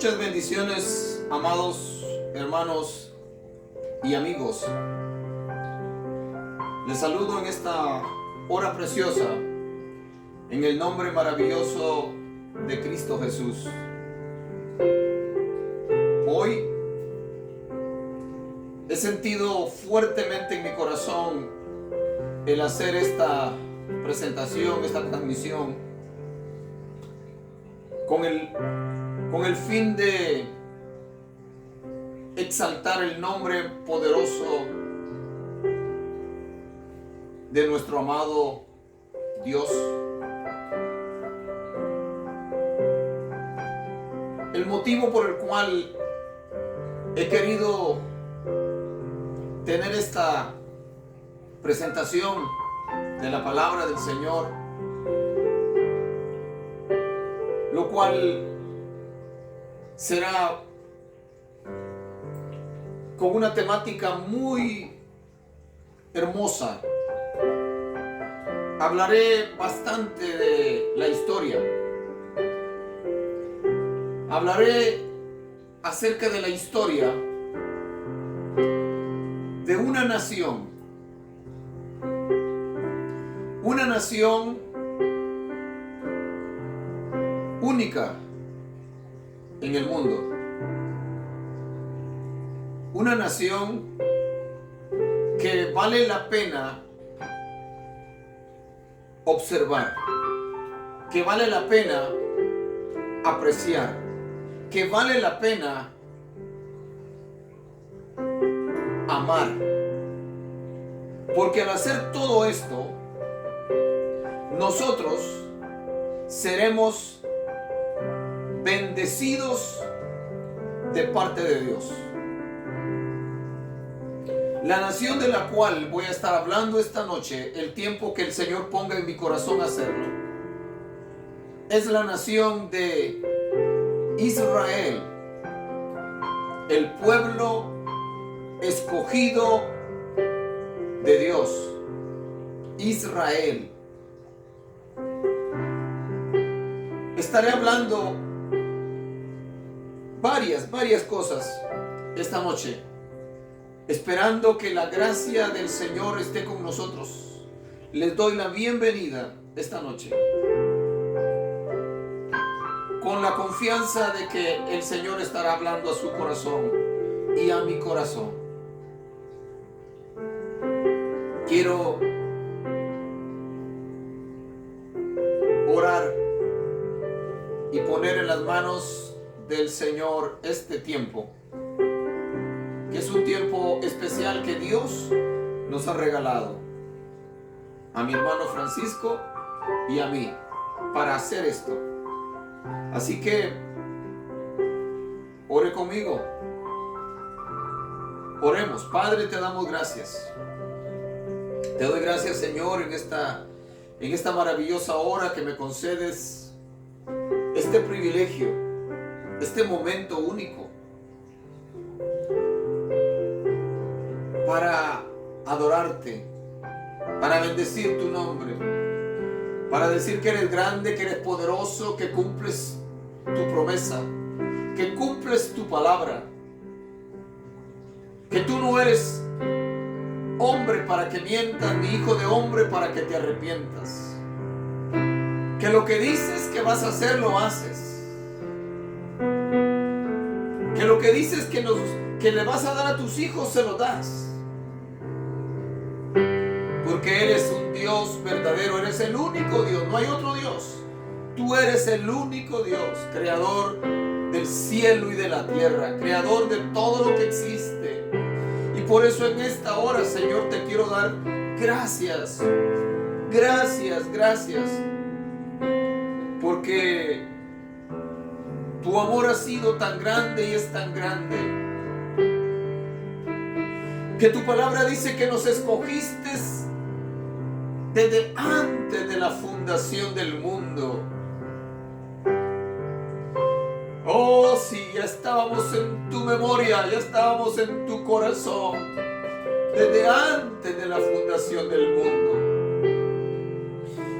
Muchas bendiciones, amados hermanos y amigos. Les saludo en esta hora preciosa, en el nombre maravilloso de Cristo Jesús. Hoy he sentido fuertemente en mi corazón el hacer esta presentación, esta transmisión, con el fin de exaltar el nombre poderoso de nuestro amado Dios. El motivo por el cual he querido tener esta presentación de la palabra del Señor, lo cual será con una temática muy hermosa. Hablaré bastante de la historia. Hablaré acerca de la historia de una nación. Una nación única en el mundo. Una nación que vale la pena observar, que vale la pena apreciar, que vale la pena amar. Porque al hacer todo esto, nosotros seremos bendecidos de parte de Dios. La nación de la cual voy a estar hablando esta noche, el tiempo que el Señor ponga en mi corazón hacerlo, es la nación de Israel, el pueblo escogido de Dios. Israel. Estaré hablando varias cosas esta noche, esperando que la gracia del Señor esté con nosotros. Les doy la bienvenida esta noche, con la confianza de que el Señor estará hablando a su corazón y a mi corazón. Quiero orar y poner en las manos del Señor este tiempo, que es un tiempo especial que Dios nos ha regalado a mi hermano Francisco y a mí para hacer esto. Así que ore conmigo. Oremos. Padre, te damos gracias. Te doy gracias, Señor, en esta maravillosa hora que me concedes, este privilegio, este momento único para adorarte, para bendecir tu nombre, para decir que eres grande, que eres poderoso, que cumples tu promesa, que cumples tu palabra, que tú no eres hombre para que mientas, ni hijo de hombre para que te arrepientas, que lo que dices que vas a hacer lo haces, que lo que dices que le vas a dar a tus hijos se lo das, porque eres un Dios verdadero, eres el único Dios, no hay otro Dios. Tú eres el único Dios, creador del cielo y de la tierra, creador de todo lo que existe. Y por eso en esta hora, Señor, te quiero dar gracias, porque tu amor ha sido tan grande y es tan grande, que tu palabra dice que nos escogiste desde antes de la fundación del mundo. Oh, sí, ya estábamos en tu memoria, ya estábamos en tu corazón, desde antes de la fundación del mundo.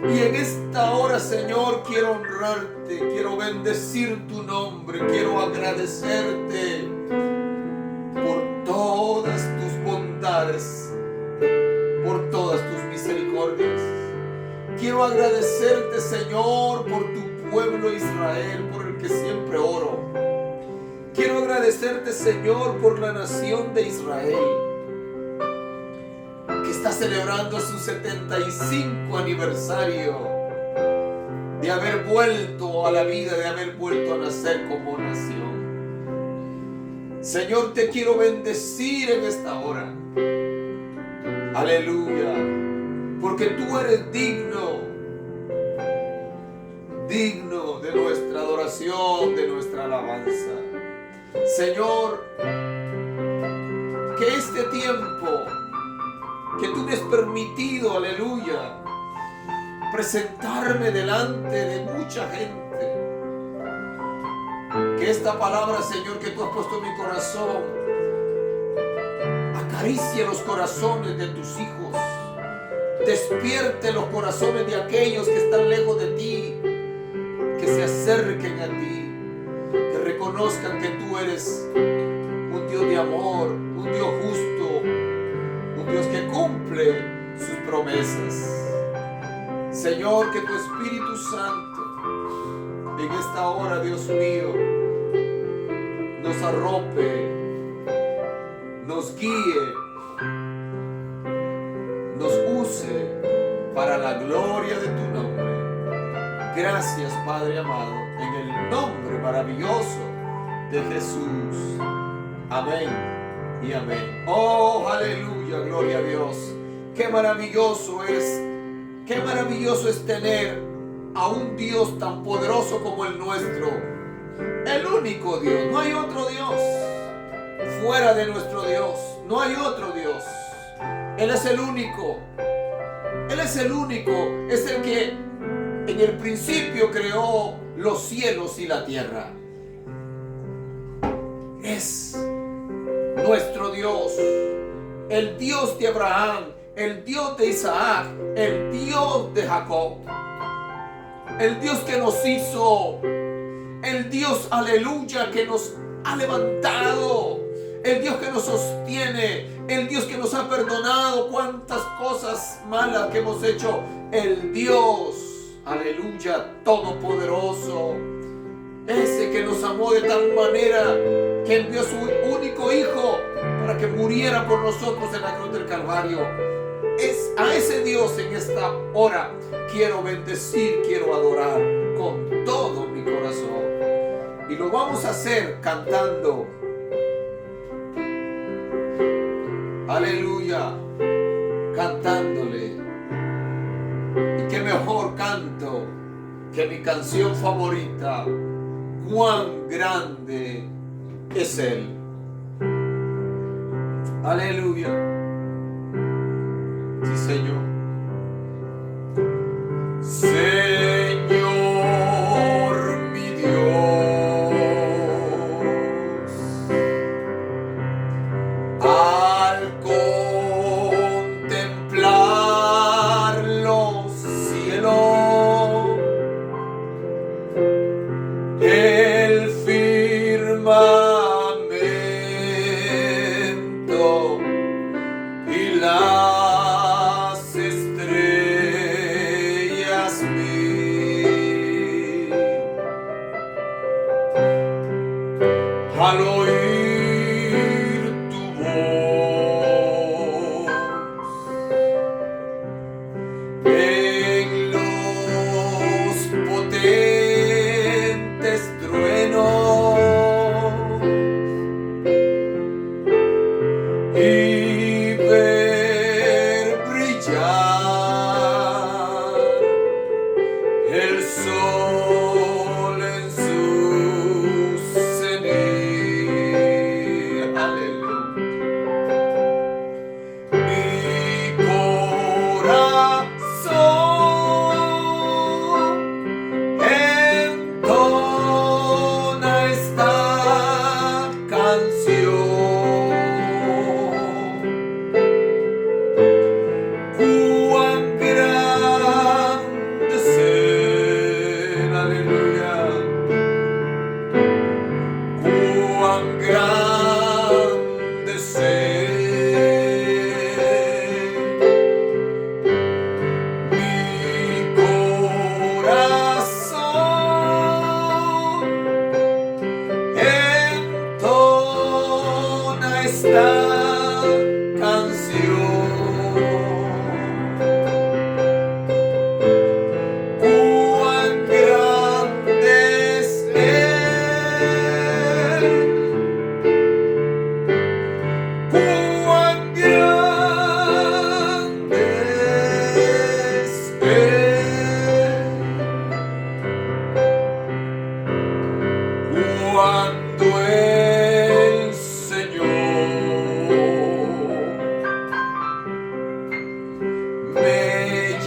Y en esta hora, Señor, quiero honrarte, quiero bendecir tu nombre, quiero agradecerte por todas tus bondades, por todas tus misericordias. Quiero agradecerte, Señor, por tu pueblo Israel, por el que siempre oro. Quiero agradecerte, Señor, por la nación de Israel, que está celebrando su 75 aniversario de haber vuelto a la vida, de haber vuelto a nacer como nación. Señor, te quiero bendecir en esta hora. Aleluya, porque tú eres digno de nuestra adoración, de nuestra alabanza. Señor, que este tiempo que tú me has permitido, aleluya, presentarme delante de mucha gente, que esta palabra, Señor, que tú has puesto en mi corazón, acaricie los corazones de tus hijos, despierte los corazones de aquellos que están lejos de ti, que se acerquen a ti, que reconozcan que tú eres un Dios de amor, un Dios justo, un Dios que cumple sus promesas. Señor, que tu Espíritu Santo en esta hora, Dios mío, nos arrope, nos guíe, nos use para la gloria de tu nombre. Gracias, Padre amado, en el nombre maravilloso de Jesús. Amén y amén. Oh, aleluya, gloria a Dios. Qué maravilloso es tener a un Dios tan poderoso como el nuestro. El único Dios, no hay otro Dios. Fuera de nuestro Dios, no hay otro Dios. Él es el único. Él es el único. Es el que en el principio creó los cielos y la tierra. Es nuestro Dios, el Dios de Abraham, el Dios de Isaac, el Dios de Jacob, el Dios que nos hizo, el Dios, aleluya, que nos ha levantado, el Dios que nos sostiene, el Dios que nos ha perdonado cuántas cosas malas que hemos hecho, el Dios, aleluya, todopoderoso, ese que nos amó de tal manera que envió a su único hijo para que muriera por nosotros en la cruz del Calvario. Es a ese Dios en esta hora quiero bendecir, quiero adorar con todo mi corazón. Y lo vamos a hacer cantando. Aleluya, cantándole. Y qué mejor canto que mi canción favorita, cuán grande es Él. Aleluya. Sí, Señor. Señor, mi Dios, al contemplar los cielos, el firmamento y las estrellas vi, al oír tu voz en los potentes truenos y ver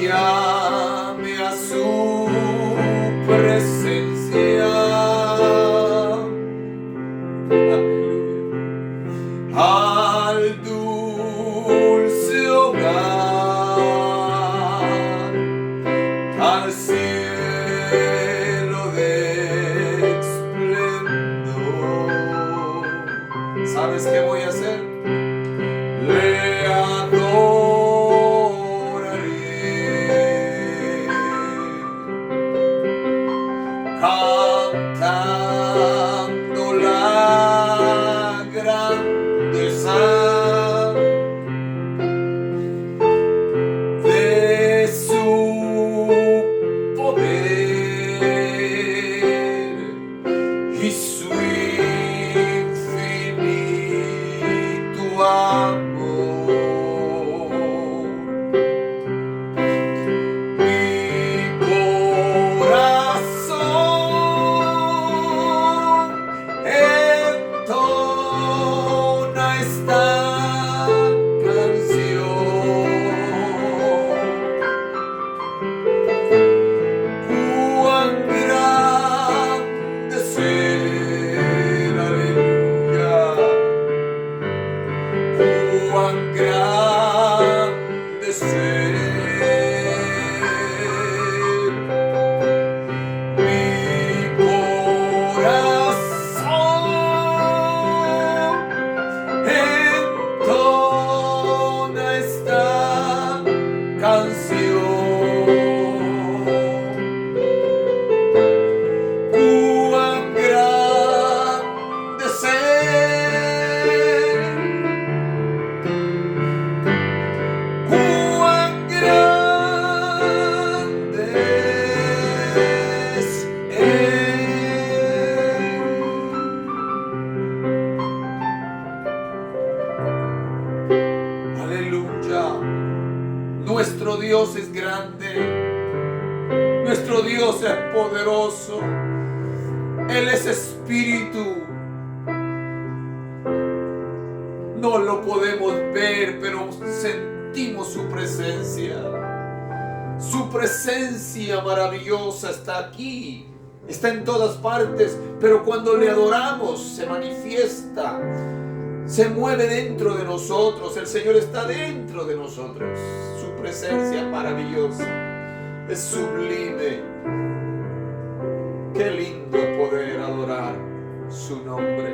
llame a su presencia. Aleluya. Al dulce hogar, al cielo de esplendor. ¿Sabes qué voy a hacer? Le adoraré, cantando la grandeza de su poder y su infinito amor. Cuán grande es Él. Mi corazón entona esta canción. Cuán grande es Él. Nuestro Dios es grande, nuestro Dios es poderoso, Él es espíritu. No lo podemos ver, pero sentimos su presencia. Su presencia maravillosa está aquí, está en todas partes, pero cuando le adoramos se manifiesta. Se mueve dentro de nosotros, el Señor está dentro de nosotros. Su presencia maravillosa, es sublime. Qué lindo poder adorar su nombre.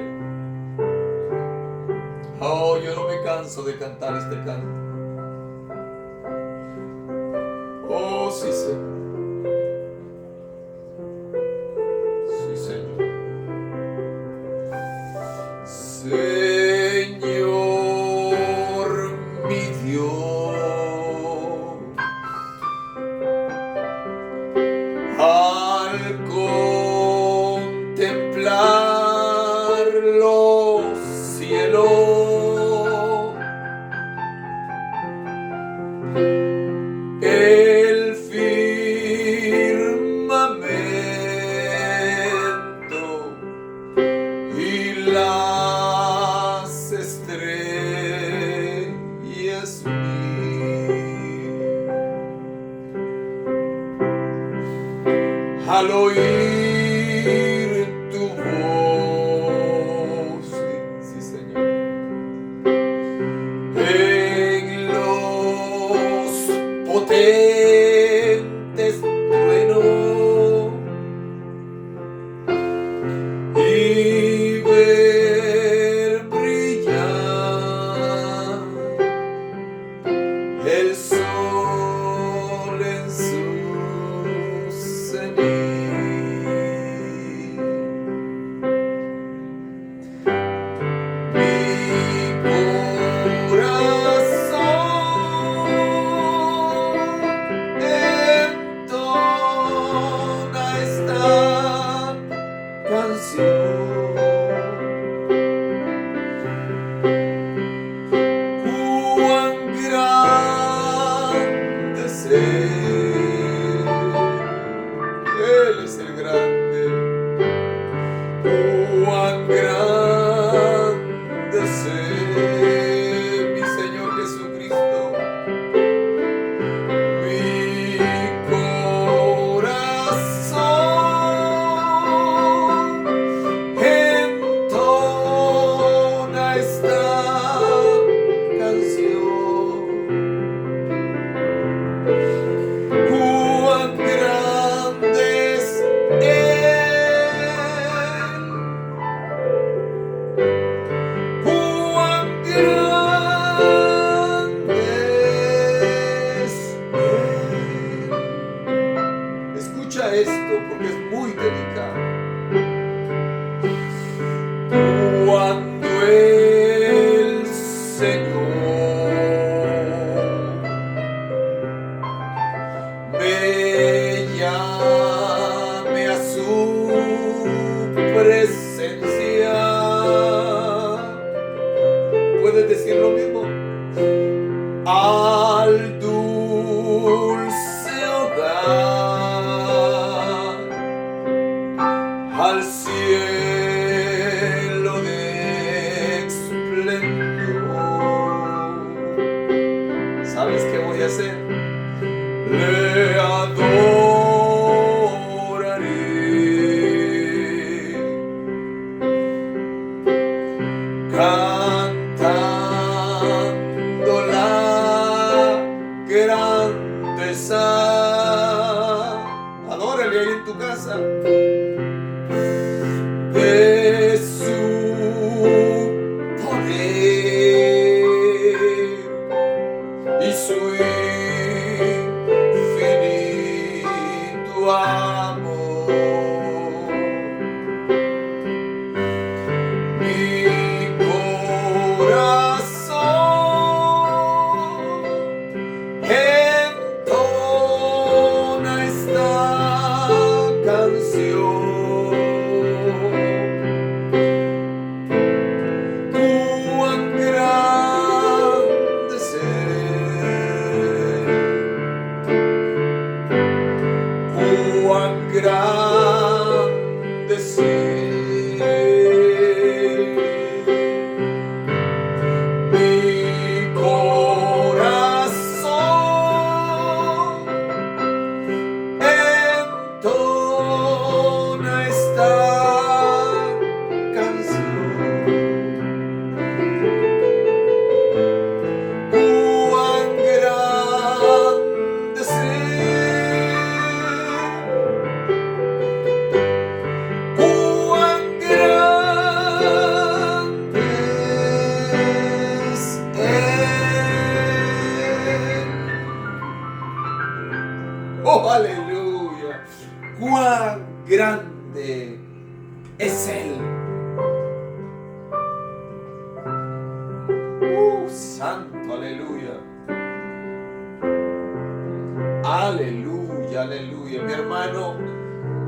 Oh, yo no me canso de cantar este canto. Oh, sí, Señor. Sí, Señor. Señor, mi Dios, al contemplar los cielos, el firmamento y las estrellas al oír tu voz, sí, Señor, en los potentes truenos y ver brillar el sol en su cenit. Cuán grande hacer? Le adoraré, cantando la grandeza. Adórale ahí en tu casa. De su poder y su infinito amor. Mi corazón entona esta canción. Cuán grande es Él, cuán grande es Él. Mi corazón entona esta canción. Cuán grande es Él, cuán grande es Él. Oh, aleluya. Cuán grande es Él. Santo, aleluya. Aleluya, aleluya. Mi hermano,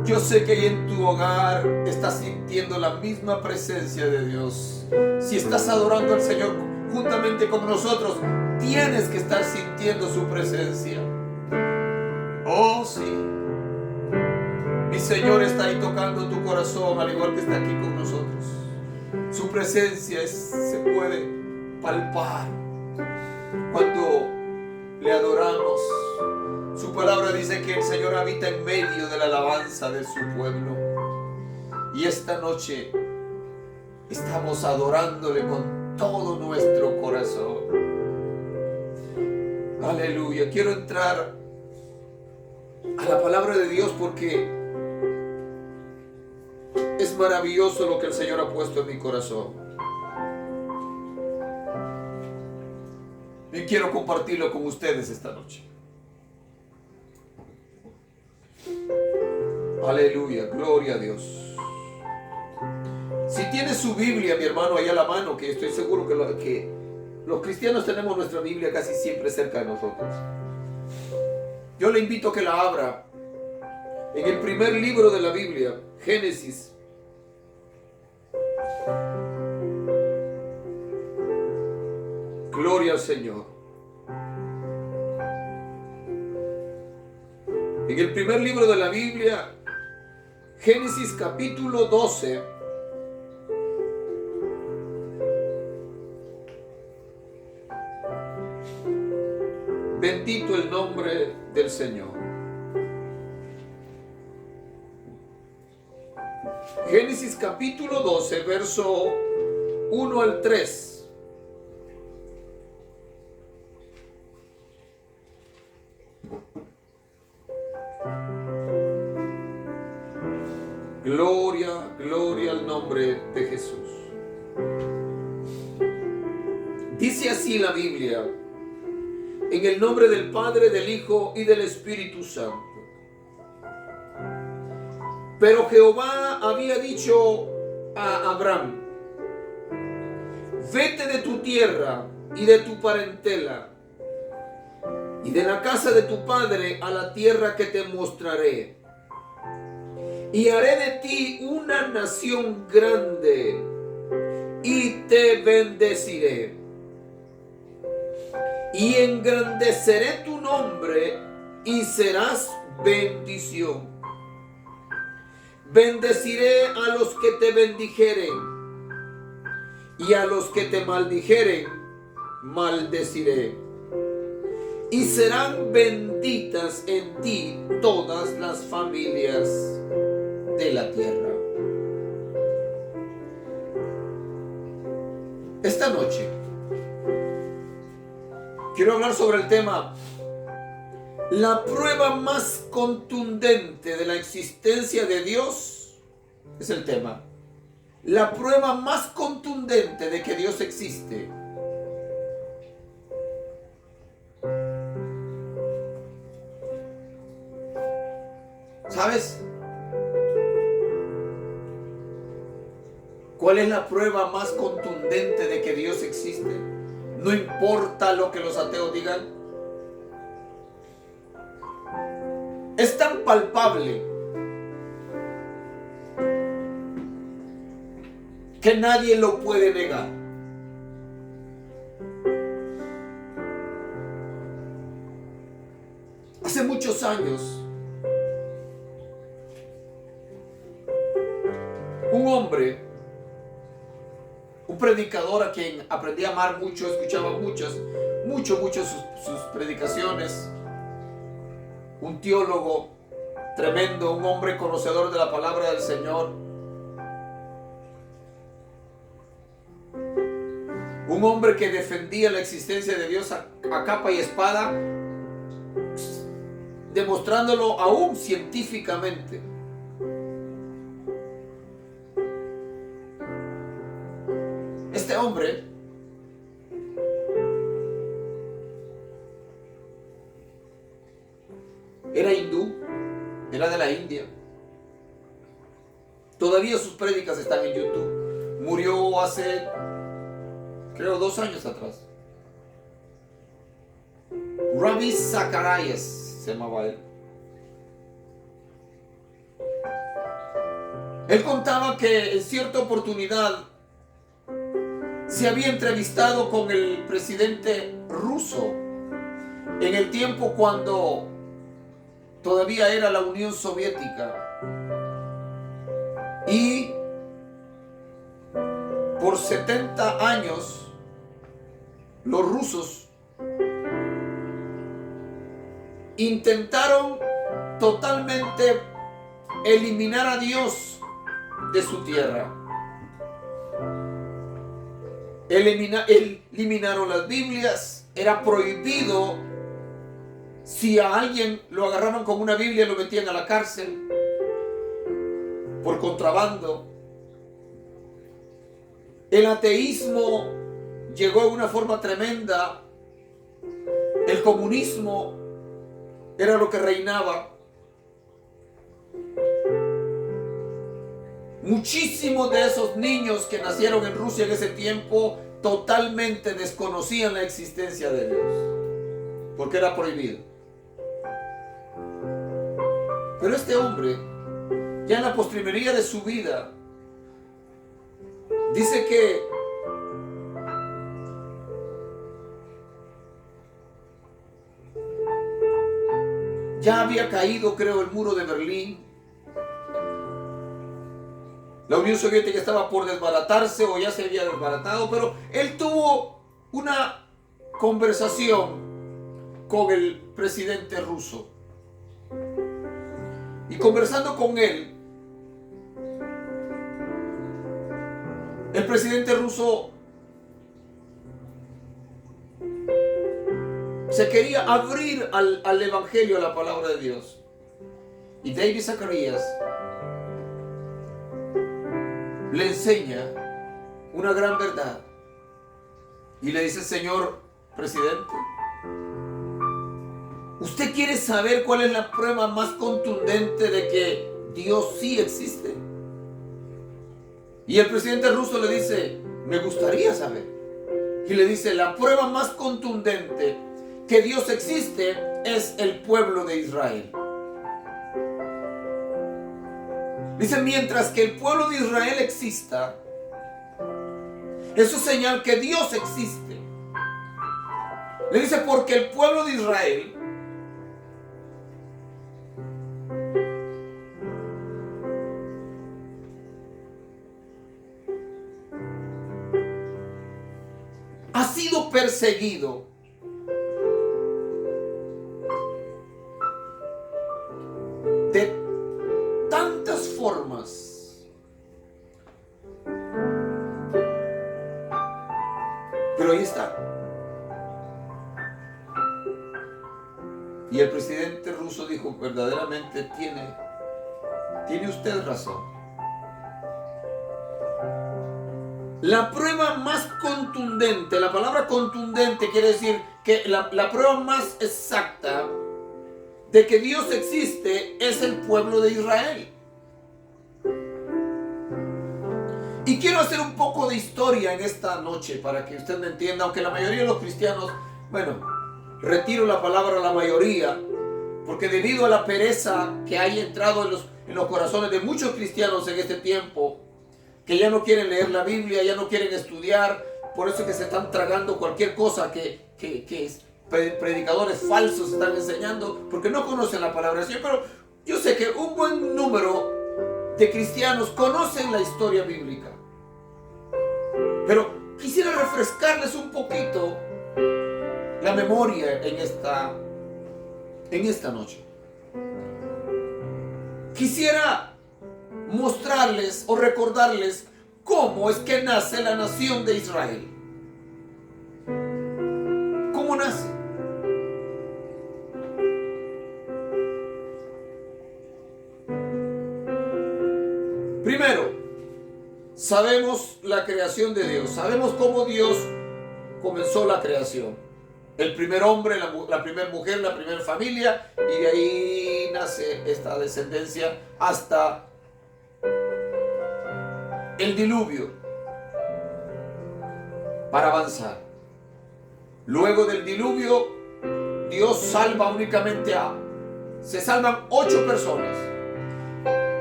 yo sé que ahí en tu hogar estás sintiendo la misma presencia de Dios. Si estás adorando al Señor juntamente con nosotros, tienes que estar sintiendo su presencia. Oh, sí. Mi Señor está ahí tocando tu corazón, al igual que está aquí con nosotros. Su presencia se puede palpar cuando le adoramos. Su palabra dice que el Señor habita en medio de la alabanza de su pueblo. Y esta noche estamos adorándole con todo nuestro corazón. Aleluya. Quiero entrar a la palabra de Dios porque es maravilloso lo que el Señor ha puesto en mi corazón. Y quiero compartirlo con ustedes esta noche. Aleluya, gloria a Dios. Si tiene su Biblia, mi hermano, ahí a la mano, que estoy seguro que los cristianos tenemos nuestra Biblia casi siempre cerca de nosotros. Yo le invito a que la abra en el primer libro de la Biblia, Génesis. Gloria al Señor. En el primer libro de la Biblia, Génesis capítulo 12. Bendito el nombre del Señor. Génesis capítulo 12, verso 1 al 3. Gloria, gloria al nombre de Jesús. Dice así la Biblia: en el nombre del Padre, del Hijo y del Espíritu Santo. Pero Jehová había dicho a Abraham: vete de tu tierra y de tu parentela y de la casa de tu padre a la tierra que te mostraré. Y haré de ti una nación grande y te bendeciré. Y engrandeceré tu nombre y serás bendición. Bendeciré a los que te bendijeren y a los que te maldijeren maldeciré. y serán benditas en ti todas las familias de la tierra. Esta noche quiero hablar sobre el tema: la prueba más contundente de la existencia de Dios. Es el tema. La prueba más contundente de que Dios existe. ¿Sabes? ¿Cuál es la prueba más contundente de que Dios existe? No importa lo que los ateos digan. Es tan palpable que nadie lo puede negar. Hace muchos años, un hombre, un predicador a quien aprendí a amar mucho, escuchaba mucho sus predicaciones, un teólogo tremendo, un hombre conocedor de la palabra del Señor, un hombre que defendía la existencia de Dios a capa y espada, demostrándolo aún científicamente. Este hombre era hindú, era de la India. Todavía sus prédicas están en YouTube. Murió hace, creo, 2 años atrás. Ravi Zacharias se llamaba él. Él contaba que en cierta oportunidad se había entrevistado con el presidente ruso en el tiempo cuando todavía era la Unión Soviética. Y por 70 años los rusos intentaron totalmente eliminar a Dios de su tierra. Eliminaron las Biblias. Era prohibido. Si a alguien lo agarraban con una Biblia, lo metían a la cárcel por contrabando. El ateísmo llegó de una forma tremenda. El comunismo era lo que reinaba. Muchísimos de esos niños que nacieron en Rusia en ese tiempo totalmente desconocían la existencia de Dios, porque era prohibido. Pero este hombre, ya en la postrimería de su vida, dice que ya había caído, creo, el muro de Berlín. La Unión Soviética estaba por desbaratarse o ya se había desbaratado, pero él tuvo una conversación con el presidente ruso. Y conversando con él, el presidente ruso se quería abrir al evangelio, a la palabra de Dios. Y David Zacharias le enseña una gran verdad y le dice: señor presidente, ¿usted quiere saber cuál es la prueba más contundente de que Dios sí existe? Y el presidente ruso le dice: me gustaría saber. Y le dice: la prueba más contundente que Dios existe es el pueblo de Israel. Dice: mientras que el pueblo de Israel exista, eso es señal que Dios existe. Le dice: porque el pueblo de Israel ha sido perseguido de tantas formas. Pero ahí está. Y el presidente ruso dijo, verdaderamente tiene usted razón. La prueba más contundente, la palabra contundente quiere decir que la prueba más exacta de que Dios existe es el pueblo de Israel. Y quiero hacer un poco de historia en esta noche para que usted me entienda, aunque la mayoría de los cristianos, bueno, retiro la palabra la mayoría, porque debido a la pereza que hay entrado en los corazones de muchos cristianos en este tiempo, que ya no quieren leer la Biblia, ya no quieren estudiar, por eso es que se están tragando cualquier cosa que predicadores falsos están enseñando, porque no conocen la palabra del Señor. Pero yo sé que un buen número de cristianos conocen la historia bíblica. Pero quisiera refrescarles un poquito la memoria en esta noche. Quisiera mostrarles o recordarles cómo es que nace la nación de Israel. ¿Cómo nace? Primero, sabemos la creación de Dios. Sabemos cómo Dios comenzó la creación. El primer hombre, la primera mujer, la primera familia, y de ahí nace esta descendencia hasta el diluvio para avanzar. Luego del diluvio, Dios salva únicamente se salvan 8 personas.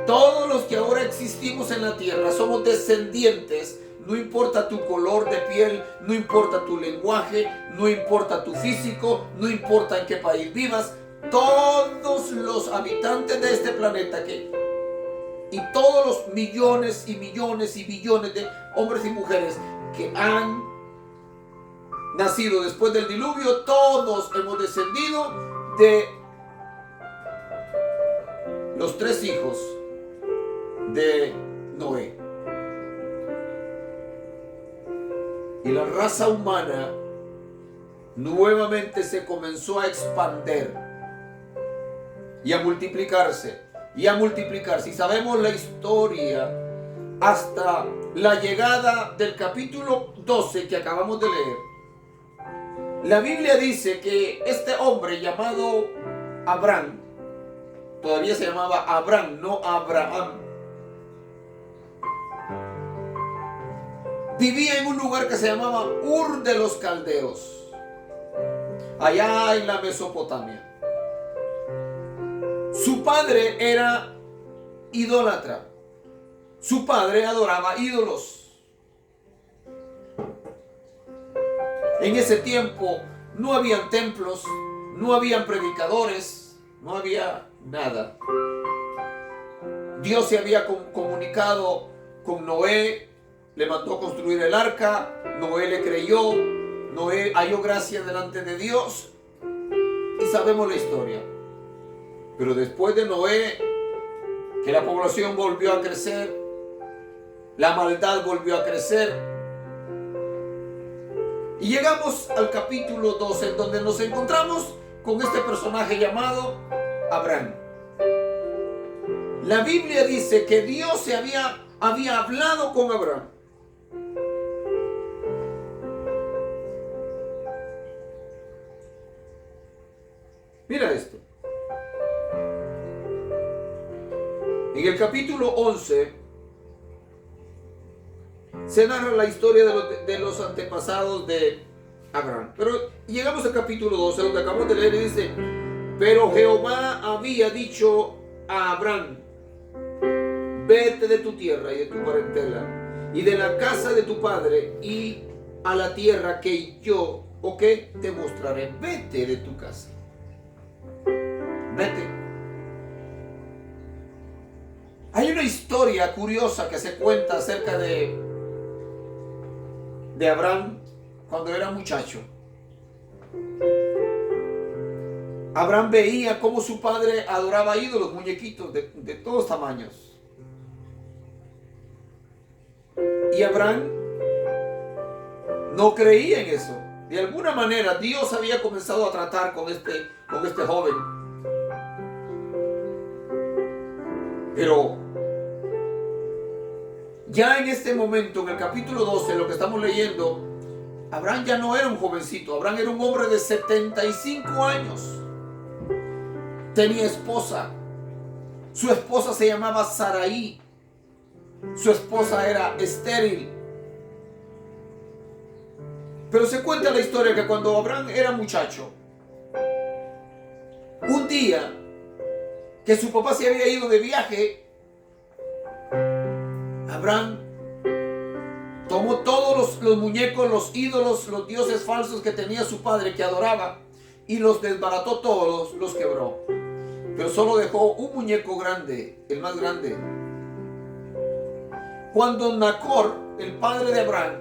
Todos los que ahora existimos en la tierra somos descendientes. No importa tu color de piel, no importa tu lenguaje, no importa tu físico, no importa en qué país vivas. Todos los habitantes de este planeta y todos los millones y millones y billones de hombres y mujeres que han nacido después del diluvio, todos hemos descendido de los 3 hijos de Noé. Y la raza humana nuevamente se comenzó a expandir y a multiplicarse. Y sabemos la historia hasta la llegada del capítulo 12 que acabamos de leer. La Biblia dice que este hombre llamado Abraham, todavía se llamaba Abraham, no Abraham, vivía en un lugar que se llamaba Ur de los Caldeos, allá en la Mesopotamia. Su padre era idólatra. Su padre adoraba ídolos. En ese tiempo no habían templos, no habían predicadores, no había nada. Dios se había comunicado con Noé, le mandó a construir el arca, Noé le creyó, Noé halló gracia delante de Dios y sabemos la historia. Pero después de Noé, que la población volvió a crecer, la maldad volvió a crecer, y llegamos al capítulo 12, en donde nos encontramos con este personaje llamado Abraham. La Biblia dice que Dios había hablado con Abraham. Mira esto. En el capítulo 11 se narra la historia de los antepasados de Abraham. Pero llegamos al capítulo 12, donde acabamos de leer, y dice: pero Jehová había dicho a Abraham: vete de tu tierra y de tu parentela y de la casa de tu padre y a la tierra que yo te mostraré. Vete de tu casa. Vete. Hay una historia curiosa que se cuenta acerca de Abraham cuando era muchacho. Abraham veía cómo su padre adoraba ídolos, muñequitos de todos tamaños. Y Abraham no creía en eso. De alguna manera Dios había comenzado a tratar con este joven. Pero ya en este momento, en el capítulo 12, lo que estamos leyendo, Abraham ya no era un jovencito. Abraham era un hombre de 75 años. Tenía esposa. Su esposa se llamaba Sarai. Su esposa era estéril. Pero se cuenta la historia que cuando Abraham era muchacho, un día que su papá se había ido de viaje, Abraham tomó todos los muñecos, los ídolos, los dioses falsos que tenía su padre que adoraba y los desbarató todos, los quebró. Pero solo dejó un muñeco grande, el más grande. Cuando Nacor, el padre de Abraham,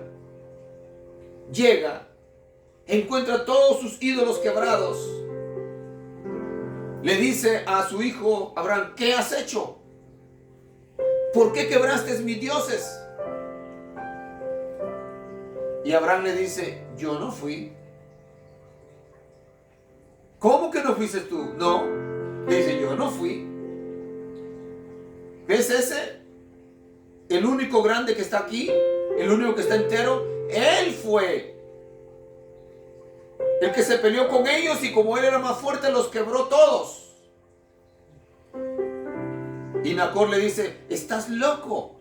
llega, encuentra todos sus ídolos quebrados, le dice a su hijo Abraham: ¿qué has hecho? ¿Por qué quebraste mis dioses? Y Abraham le dice: yo no fui. ¿Cómo que no fuiste tú? No. Le dice: yo no fui. ¿Ves ese? El único grande que está aquí, el único que está entero, él fue el que se peleó con ellos, y como él era más fuerte, los quebró todos. Y Nacor le dice: estás loco.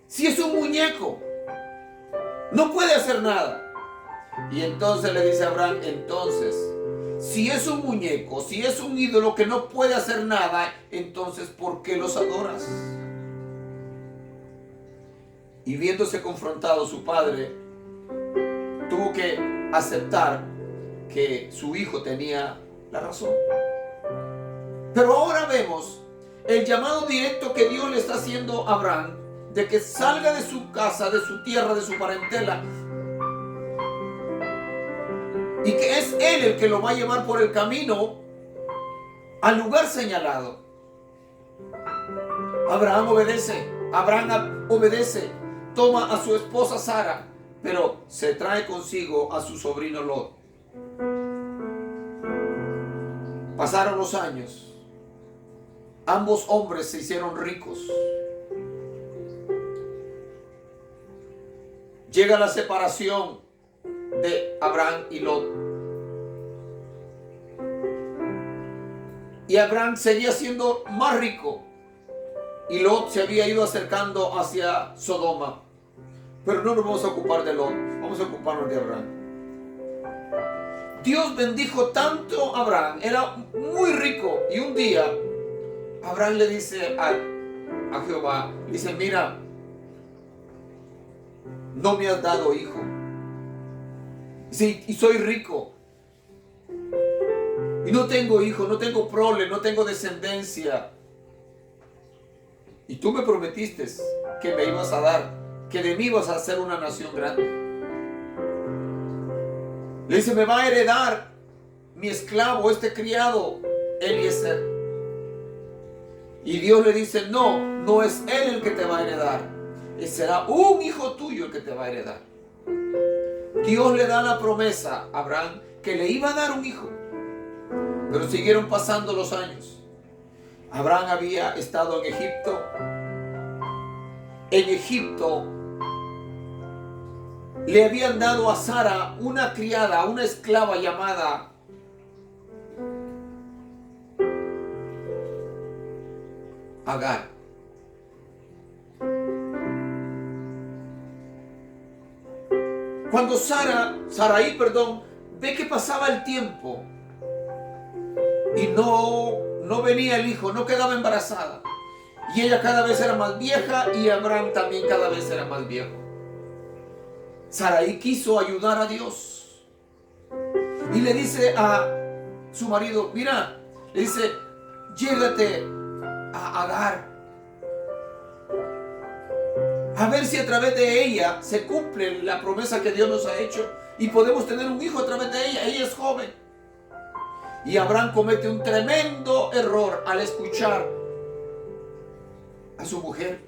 Si es un muñeco, no puede hacer nada. Y entonces le dice a Abraham: entonces, si es un muñeco, si es un ídolo que no puede hacer nada, entonces ¿por qué los adoras? Y viéndose confrontado, su padre tuvo que aceptar que su hijo tenía la razón. Pero ahora vemos el llamado directo que Dios le está haciendo a Abraham, de que salga de su casa, de su tierra, de su parentela, y que es él el que lo va a llevar por el camino al lugar señalado. Abraham obedece, toma a su esposa Sara, pero se trae consigo a su sobrino Lot. Pasaron los años. Ambos hombres se hicieron ricos. Llega la separación de Abraham y Lot. Y Abraham seguía siendo más rico, y Lot se había ido acercando hacia Sodoma. Pero no nos vamos a ocupar de Lot, vamos a ocuparnos de Abraham. Dios bendijo tanto a Abraham, era muy rico, y un día Abraham le dice a Jehová, dice: mira, no me has dado hijo. Sí, y soy rico. Y no tengo hijo, no tengo prole, no tengo descendencia. Y tú me prometiste que me ibas a dar, que de mí ibas a hacer una nación grande. Le dice: me va a heredar mi esclavo, este criado, Eliezer. Y Dios le dice: no es él el que te va a heredar. Será un hijo tuyo el que te va a heredar. Dios le da la promesa a Abraham que le iba a dar un hijo. Pero siguieron pasando los años. Abraham había estado en Egipto. En Egipto le habían dado a Sara una criada, una esclava llamada Agar. Cuando Sarai, ve que pasaba el tiempo y no venía el hijo, no quedaba embarazada, y ella cada vez era más vieja y Abraham también cada vez era más viejo, Sarai quiso ayudar a Dios y le dice a su marido: mira, le dice, llégate a Agar, a ver si a través de ella se cumple la promesa que Dios nos ha hecho y podemos tener un hijo a través de ella. Ella es joven. Y Abraham comete un tremendo error al escuchar a su mujer.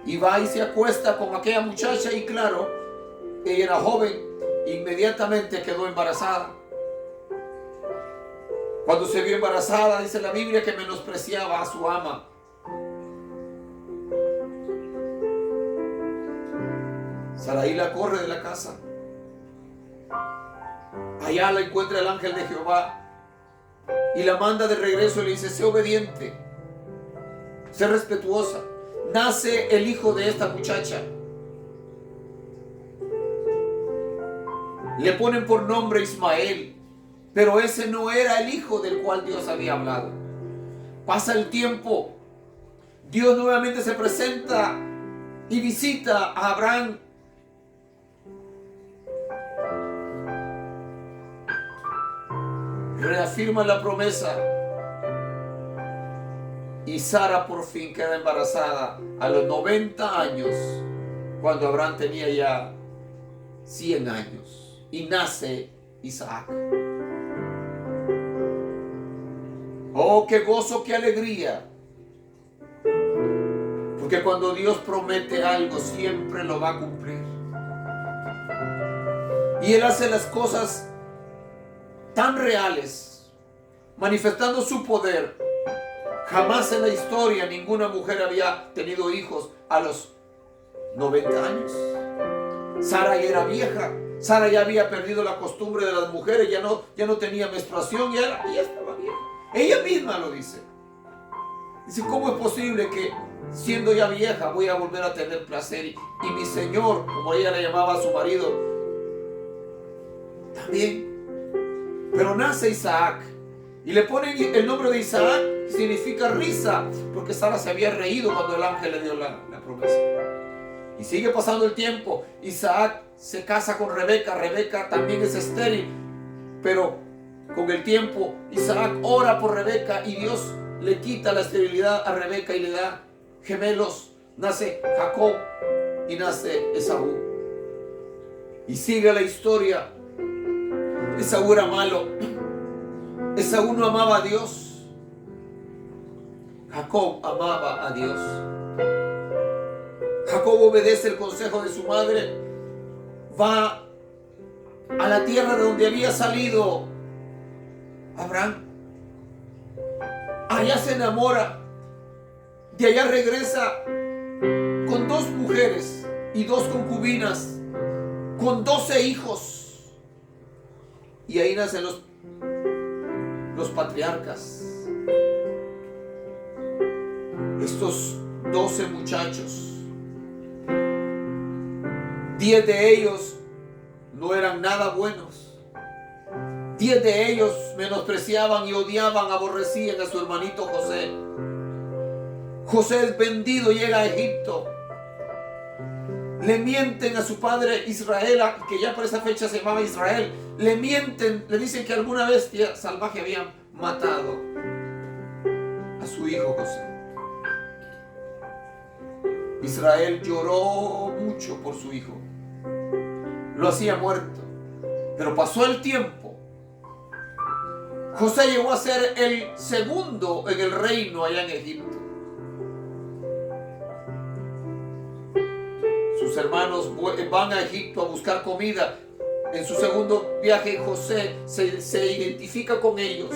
Y va y se acuesta con aquella muchacha y claro, ella era joven, inmediatamente quedó embarazada. Cuando se vio embarazada, dice la Biblia que menospreciaba a su ama. Sarai la corre de la casa. Allá la encuentra el ángel de Jehová y la manda de regreso y le dice: sé obediente, sé respetuosa. Nace el hijo de esta muchacha. Le ponen por nombre Ismael, pero ese no era el hijo del cual Dios había hablado. Pasa el tiempo, Dios nuevamente se presenta y visita a Abraham. Reafirma la promesa y Sara por fin queda embarazada a los 90 años, cuando Abraham tenía ya 100 años, y nace Isaac. Oh, qué gozo, qué alegría, porque cuando Dios promete algo siempre lo va a cumplir, y Él hace las cosas tan reales, manifestando su poder. Jamás en la historia ninguna mujer había tenido hijos a los 90 años. Sara ya era vieja, Sara ya había perdido la costumbre de las mujeres, ya no tenía menstruación, ya estaba vieja. Ella misma lo dice. Dice: ¿cómo es posible que siendo ya vieja voy a volver a tener placer? Y mi Señor, como ella le llamaba a su marido, también. Pero nace Isaac y le ponen el nombre de Isaac, significa risa, porque Sara se había reído cuando el ángel le dio la promesa. Y sigue pasando el tiempo. Isaac se casa con Rebeca. Rebeca también es estéril, pero con el tiempo Isaac ora por Rebeca y Dios le quita la esterilidad a Rebeca y le da gemelos. Nace Jacob y nace Esaú. Y sigue la historia. Esaú era malo. Esaú no amaba a Dios. Jacob amaba a Dios. Jacob obedece el consejo de su madre. Va a la tierra de donde había salido Abraham. Allá se enamora. De allá regresa con 2 mujeres y 2 concubinas, con 12 hijos. Y ahí nacen los patriarcas. Estos 12 muchachos, 10 de ellos no eran nada buenos. 10 de ellos menospreciaban y odiaban, aborrecían a su hermanito José. José es vendido, llega a Egipto. Le mienten a su padre Israel, que ya por esa fecha se llamaba Israel. Le mienten, le dicen que alguna bestia salvaje había matado a su hijo José. Israel lloró mucho por su hijo. Lo hacía muerto. Pero pasó el tiempo. José llegó a ser el segundo en el reino allá en Egipto. Sus hermanos van a Egipto a buscar comida. En su segundo viaje, José se identifica con ellos,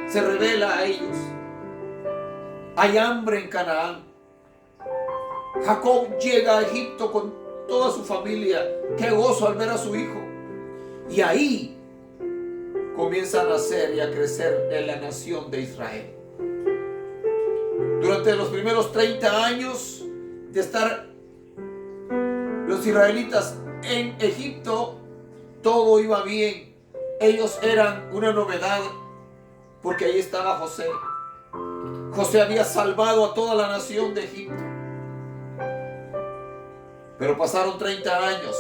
se revela a ellos. Hay hambre en Canaán. Jacob llega a Egipto con toda su familia. Qué gozo al ver a su hijo. Y ahí comienza a nacer y a crecer en la nación de Israel. Durante los primeros 30 años de estar los israelitas en Egipto, todo iba bien. Ellos eran una novedad porque ahí estaba José. José había salvado a toda la nación de Egipto. Pero pasaron 30 años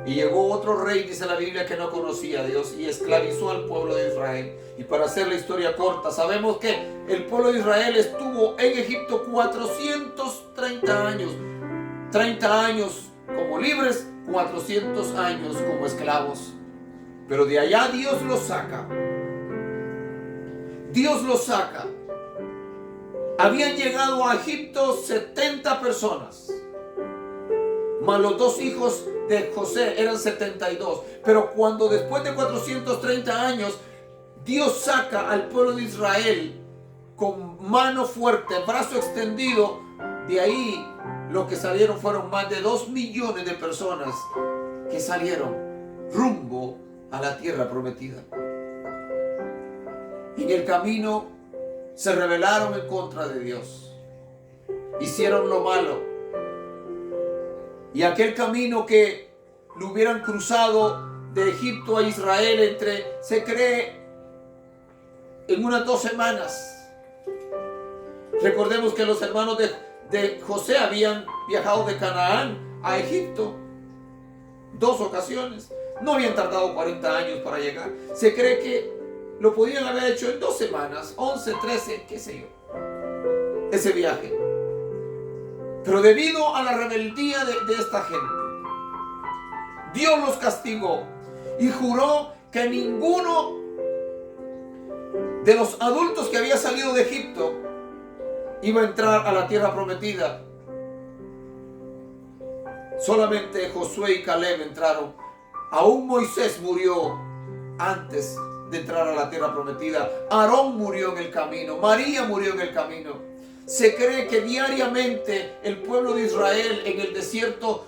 y llegó otro rey, dice la Biblia, que no conocía a Dios y esclavizó al pueblo de Israel. Y para hacer la historia corta, sabemos que el pueblo de Israel estuvo en Egipto 430 años. 30 años como libres, 400 años como esclavos. Pero de allá Dios los saca. Dios los saca. Habían llegado a Egipto 70 personas. Más los 2 hijos de José eran 72. Pero cuando después de 430 años Dios saca al pueblo de Israel con mano fuerte, brazo extendido, de ahí lo que salieron fueron más de 2 millones de personas que salieron rumbo a la tierra prometida. En el camino se rebelaron en contra de Dios, hicieron lo malo, y aquel camino que lo hubieran cruzado de Egipto a Israel se cree en unas 2 semanas. Recordemos que los hermanos de José habían viajado de Canaán a Egipto 2 ocasiones. No habían tardado 40 años para llegar. Se cree que lo podían haber hecho en 2 semanas, 11, 13, qué sé yo, ese viaje. Pero debido a la rebeldía de esta gente, Dios los castigó y juró que ninguno de los adultos que había salido de Egipto iba a entrar a la tierra prometida. Solamente Josué y Caleb entraron. Aún Moisés murió antes de entrar a la tierra prometida. Aarón murió en el camino. María murió en el camino. Se cree que diariamente el pueblo de Israel en el desierto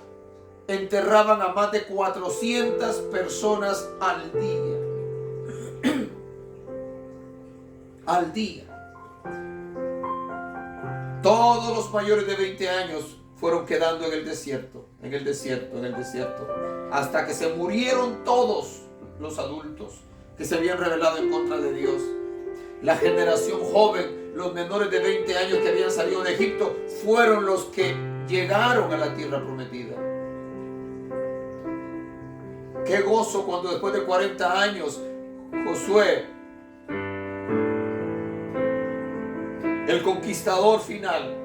enterraban a más de 400 personas al día. Al día. Todos los mayores de 20 años fueron quedando en el desierto, hasta que se murieron todos los adultos que se habían rebelado en contra de Dios. La generación joven, los menores de 20 años que habían salido de Egipto, fueron los que llegaron a la tierra prometida. Qué gozo cuando después de 40 años Josué, el conquistador final,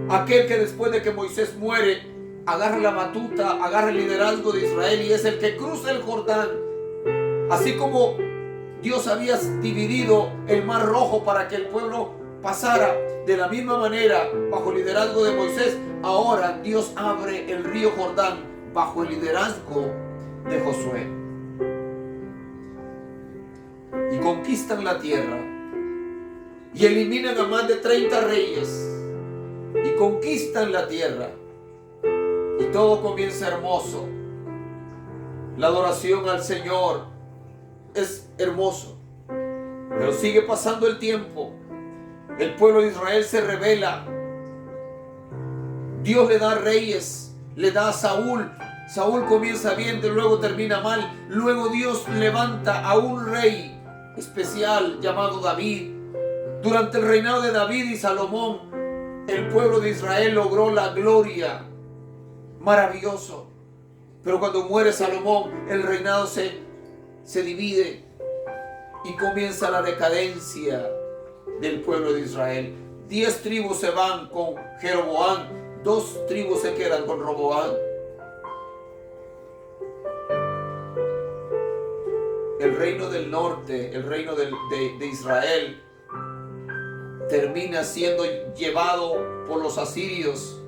aquel que después de que Moisés muere agarra la batuta, agarra el liderazgo de Israel y es el que cruza el Jordán. Así como Dios había dividido el mar rojo para que el pueblo pasara, de la misma manera bajo el liderazgo de Moisés, ahora Dios abre el río Jordán bajo el liderazgo de Josué y conquistan la tierra y eliminan a más de 30 reyes y conquistan la tierra y todo comienza hermoso. La adoración al Señor es hermoso, pero sigue pasando el tiempo. El pueblo de Israel se rebela. Dios le da reyes, le da a Saúl. Saúl comienza bien, luego termina mal. Luego Dios levanta a un rey especial llamado David. Durante el reinado de David y Salomón, el pueblo de Israel logró la gloria. Maravilloso. Pero cuando muere Salomón, el reinado se divide y comienza la decadencia del pueblo de Israel. 10 tribus se van con Jeroboam, 2 tribus se quedan con Roboam. El reino del norte, el reino de Israel, termina siendo llevado por los asirios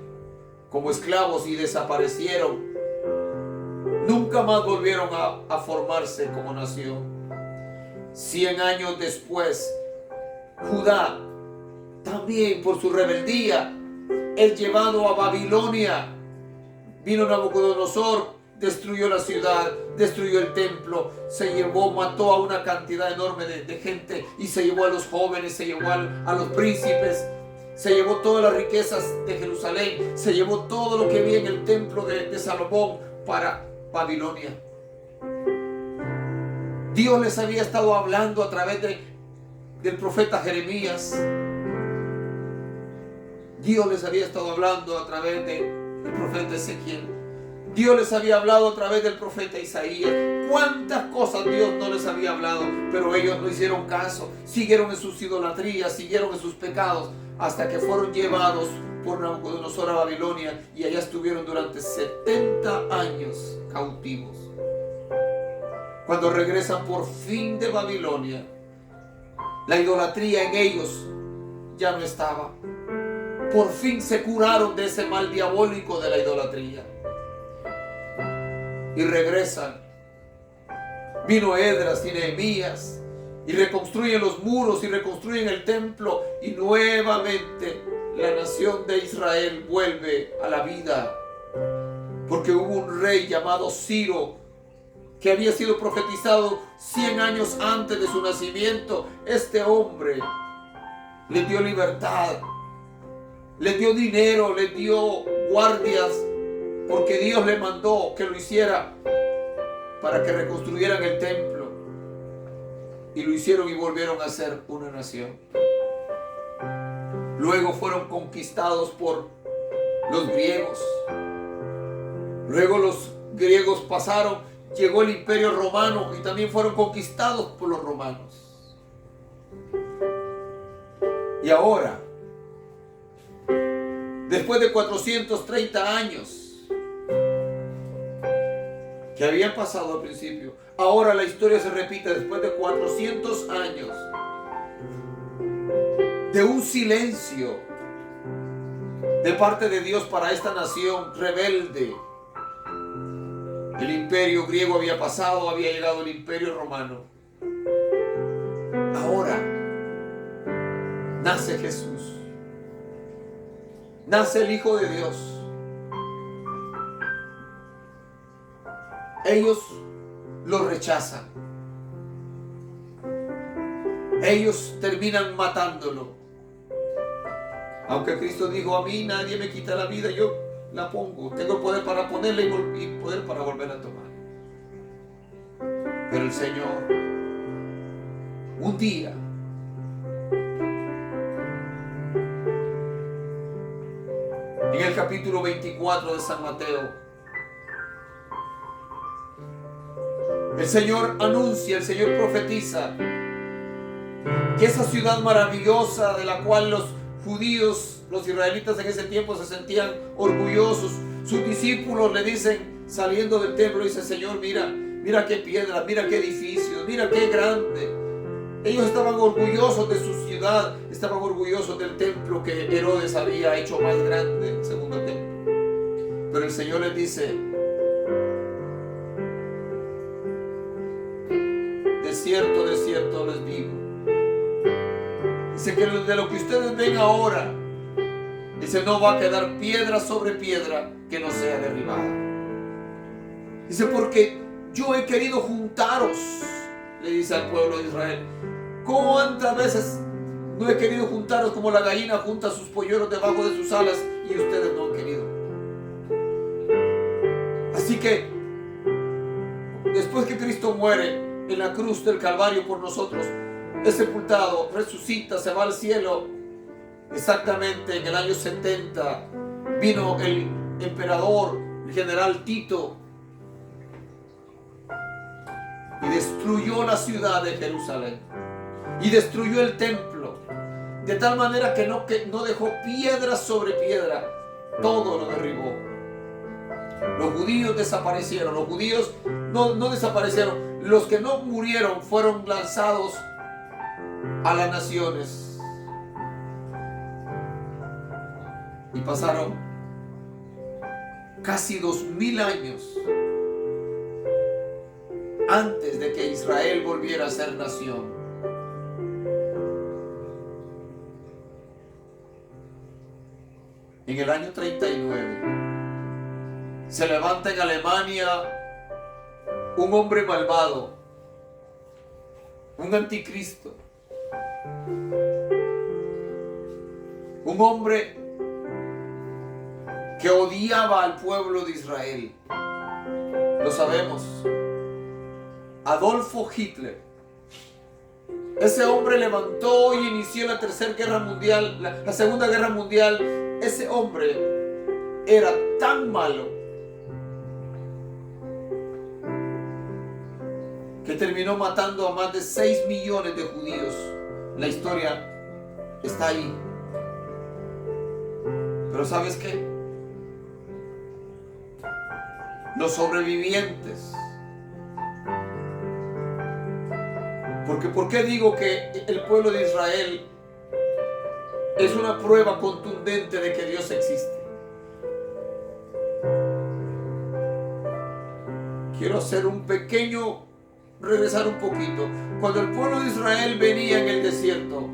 como esclavos y desaparecieron. Nunca más volvieron a formarse como nación. 100 años después, Judá, también por su rebeldía, es llevado a Babilonia. Vino Nabucodonosor, destruyó la ciudad, destruyó el templo, se llevó, mató a una cantidad enorme de gente y se llevó a los jóvenes, se llevó a los príncipes, se llevó todas las riquezas de Jerusalén, se llevó todo lo que había en el templo de Salomón para Babilonia. Dios les había estado hablando a través del profeta Jeremías. Dios les había estado hablando a través del profeta Ezequiel. Dios les había hablado a través del profeta Isaías. Cuántas cosas Dios no les había hablado, pero ellos no hicieron caso. Siguieron en sus idolatrías, siguieron en sus pecados, hasta que fueron llevados por Nabucodonosor a Babilonia y allá estuvieron durante 70 años cautivos. cuando regresan por fin de Babilonia, la idolatría en ellos ya no estaba. Por fin se curaron de ese mal diabólico de la idolatría. Y regresan. Vino Esdras y Nehemías y reconstruyen los muros y reconstruyen el templo, y nuevamente la nación de Israel vuelve a la vida, porque hubo un rey llamado Ciro que había sido profetizado 100 años antes de su nacimiento. Este hombre le dio libertad, le dio dinero, le dio guardias, porque Dios le mandó que lo hiciera para que reconstruyeran el templo. Y lo hicieron y volvieron a ser una nación. Luego fueron conquistados por los griegos. Luego los griegos pasaron, llegó el Imperio Romano y también fueron conquistados por los romanos. Y ahora, después de 430 años que habían pasado al principio, ahora la historia se repite después de 400 años de un silencio de parte de Dios para esta nación rebelde. El imperio griego había pasado, había llegado el imperio romano. Ahora nace Jesús, nace el Hijo de Dios. Ellos lo rechazan. Ellos terminan matándolo. Aunque Cristo dijo: a mí nadie me quita la vida, yo la pongo. Tengo poder para ponerla y poder para volver a tomar. Pero el Señor, un día, en el capítulo 24 de San Mateo, el Señor anuncia, el Señor profetiza que esa ciudad maravillosa de la cual los judíos, los israelitas en ese tiempo se sentían orgullosos, sus discípulos le dicen, saliendo del templo, dice: Señor, mira qué piedras, mira qué edificios, mira qué grande. Ellos estaban orgullosos de su ciudad, estaban orgullosos del templo que Herodes había hecho más grande, el segundo templo. Pero el Señor les dice: de cierto les digo. Dice que de lo que ustedes ven ahora, dice, no va a quedar piedra sobre piedra que no sea derribada. Dice: porque yo he querido juntaros, le dice al pueblo de Israel. ¿Cuántas veces no he querido juntaros como la gallina junta sus polluelos debajo de sus alas y ustedes no han querido? Así que después que Cristo muere en la cruz del Calvario por nosotros, es sepultado, resucita, se va al cielo. Exactamente en el año 70 vino el emperador, el general Tito, y destruyó la ciudad de Jerusalén y destruyó el templo, de tal manera que no dejó piedra sobre piedra, todo lo derribó. Los judíos desaparecieron, los judíos no desaparecieron, los que no murieron fueron lanzados a las naciones. Y pasaron casi 2000 años antes de que Israel volviera a ser nación. En el año 39 se levanta en Alemania un hombre malvado, un anticristo, un hombre que odiaba al pueblo de Israel. Lo sabemos. Adolfo Hitler. Ese hombre levantó y inició la Tercera Guerra Mundial, la Segunda Guerra Mundial. Ese hombre era tan malo que terminó matando a más de 6 millones de judíos. La historia está ahí. Pero ¿sabes qué? Los sobrevivientes Porque ¿por qué digo que el pueblo de Israel es una prueba contundente de que Dios existe? Quiero hacer regresar un poquito. Cuando el pueblo de Israel venía en el desierto,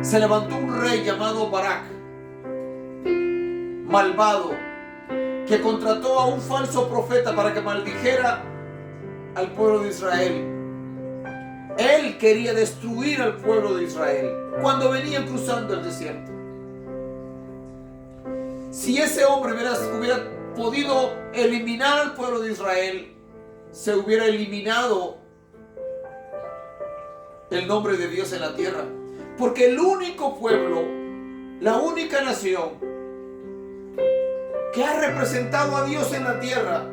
se levantó un rey llamado Barak, malvado, que contrató a un falso profeta para que maldijera al pueblo de Israel. Él quería destruir al pueblo de Israel cuando venían cruzando el desierto. Si ese hombre hubiera podido eliminar al pueblo de Israel, se hubiera eliminado el nombre de Dios en la tierra. Porque el único pueblo, la única nación que ha representado a Dios en la tierra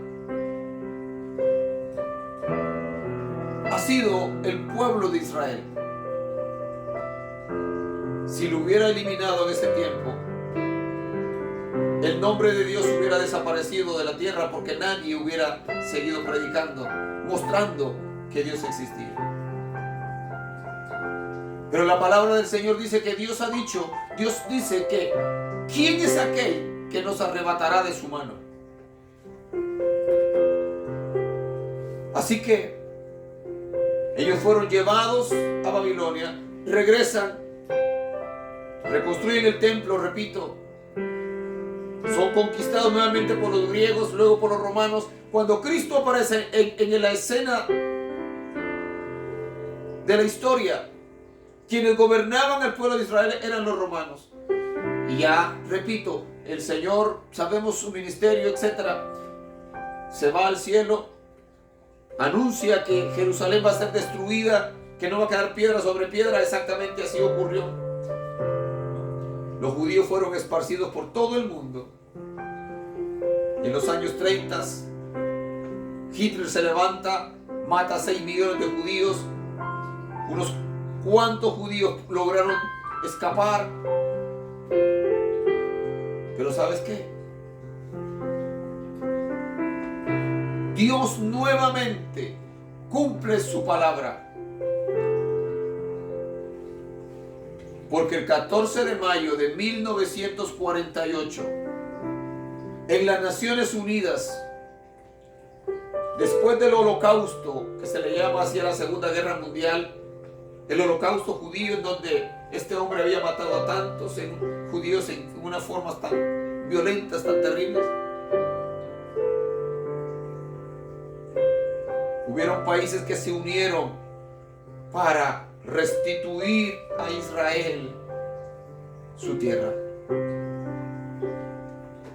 ha sido el pueblo de Israel. Si lo hubiera eliminado en ese tiempo, el nombre de Dios hubiera desaparecido de la tierra, porque nadie hubiera seguido predicando, mostrando que Dios existía. Pero la palabra del Señor dice que Dios dice que ¿quién es aquel que nos arrebatará de su mano? Así que ellos fueron llevados a Babilonia, regresan, reconstruyen el templo, repito, son conquistados nuevamente por los griegos, luego por los romanos. Cuando Cristo aparece en la escena de la historia, quienes gobernaban al pueblo de Israel eran los romanos. Y ya, repito, el Señor, sabemos su ministerio, etc. Se va al cielo, anuncia que Jerusalén va a ser destruida, que no va a quedar piedra sobre piedra. Exactamente así ocurrió. Los judíos fueron esparcidos por todo el mundo. En los años 30, Hitler se levanta, mata a 6 millones de judíos. Unos cuantos judíos lograron escapar. Pero ¿sabes qué? Dios nuevamente cumple su palabra. Porque el 14 de mayo de 1948, en las Naciones Unidas, después del holocausto, que se le llama así a la Segunda Guerra Mundial, el holocausto judío, en donde este hombre había matado a tantos judíos en unas formas tan violentas, tan terribles, hubieron países que se unieron para restituir a Israel su tierra.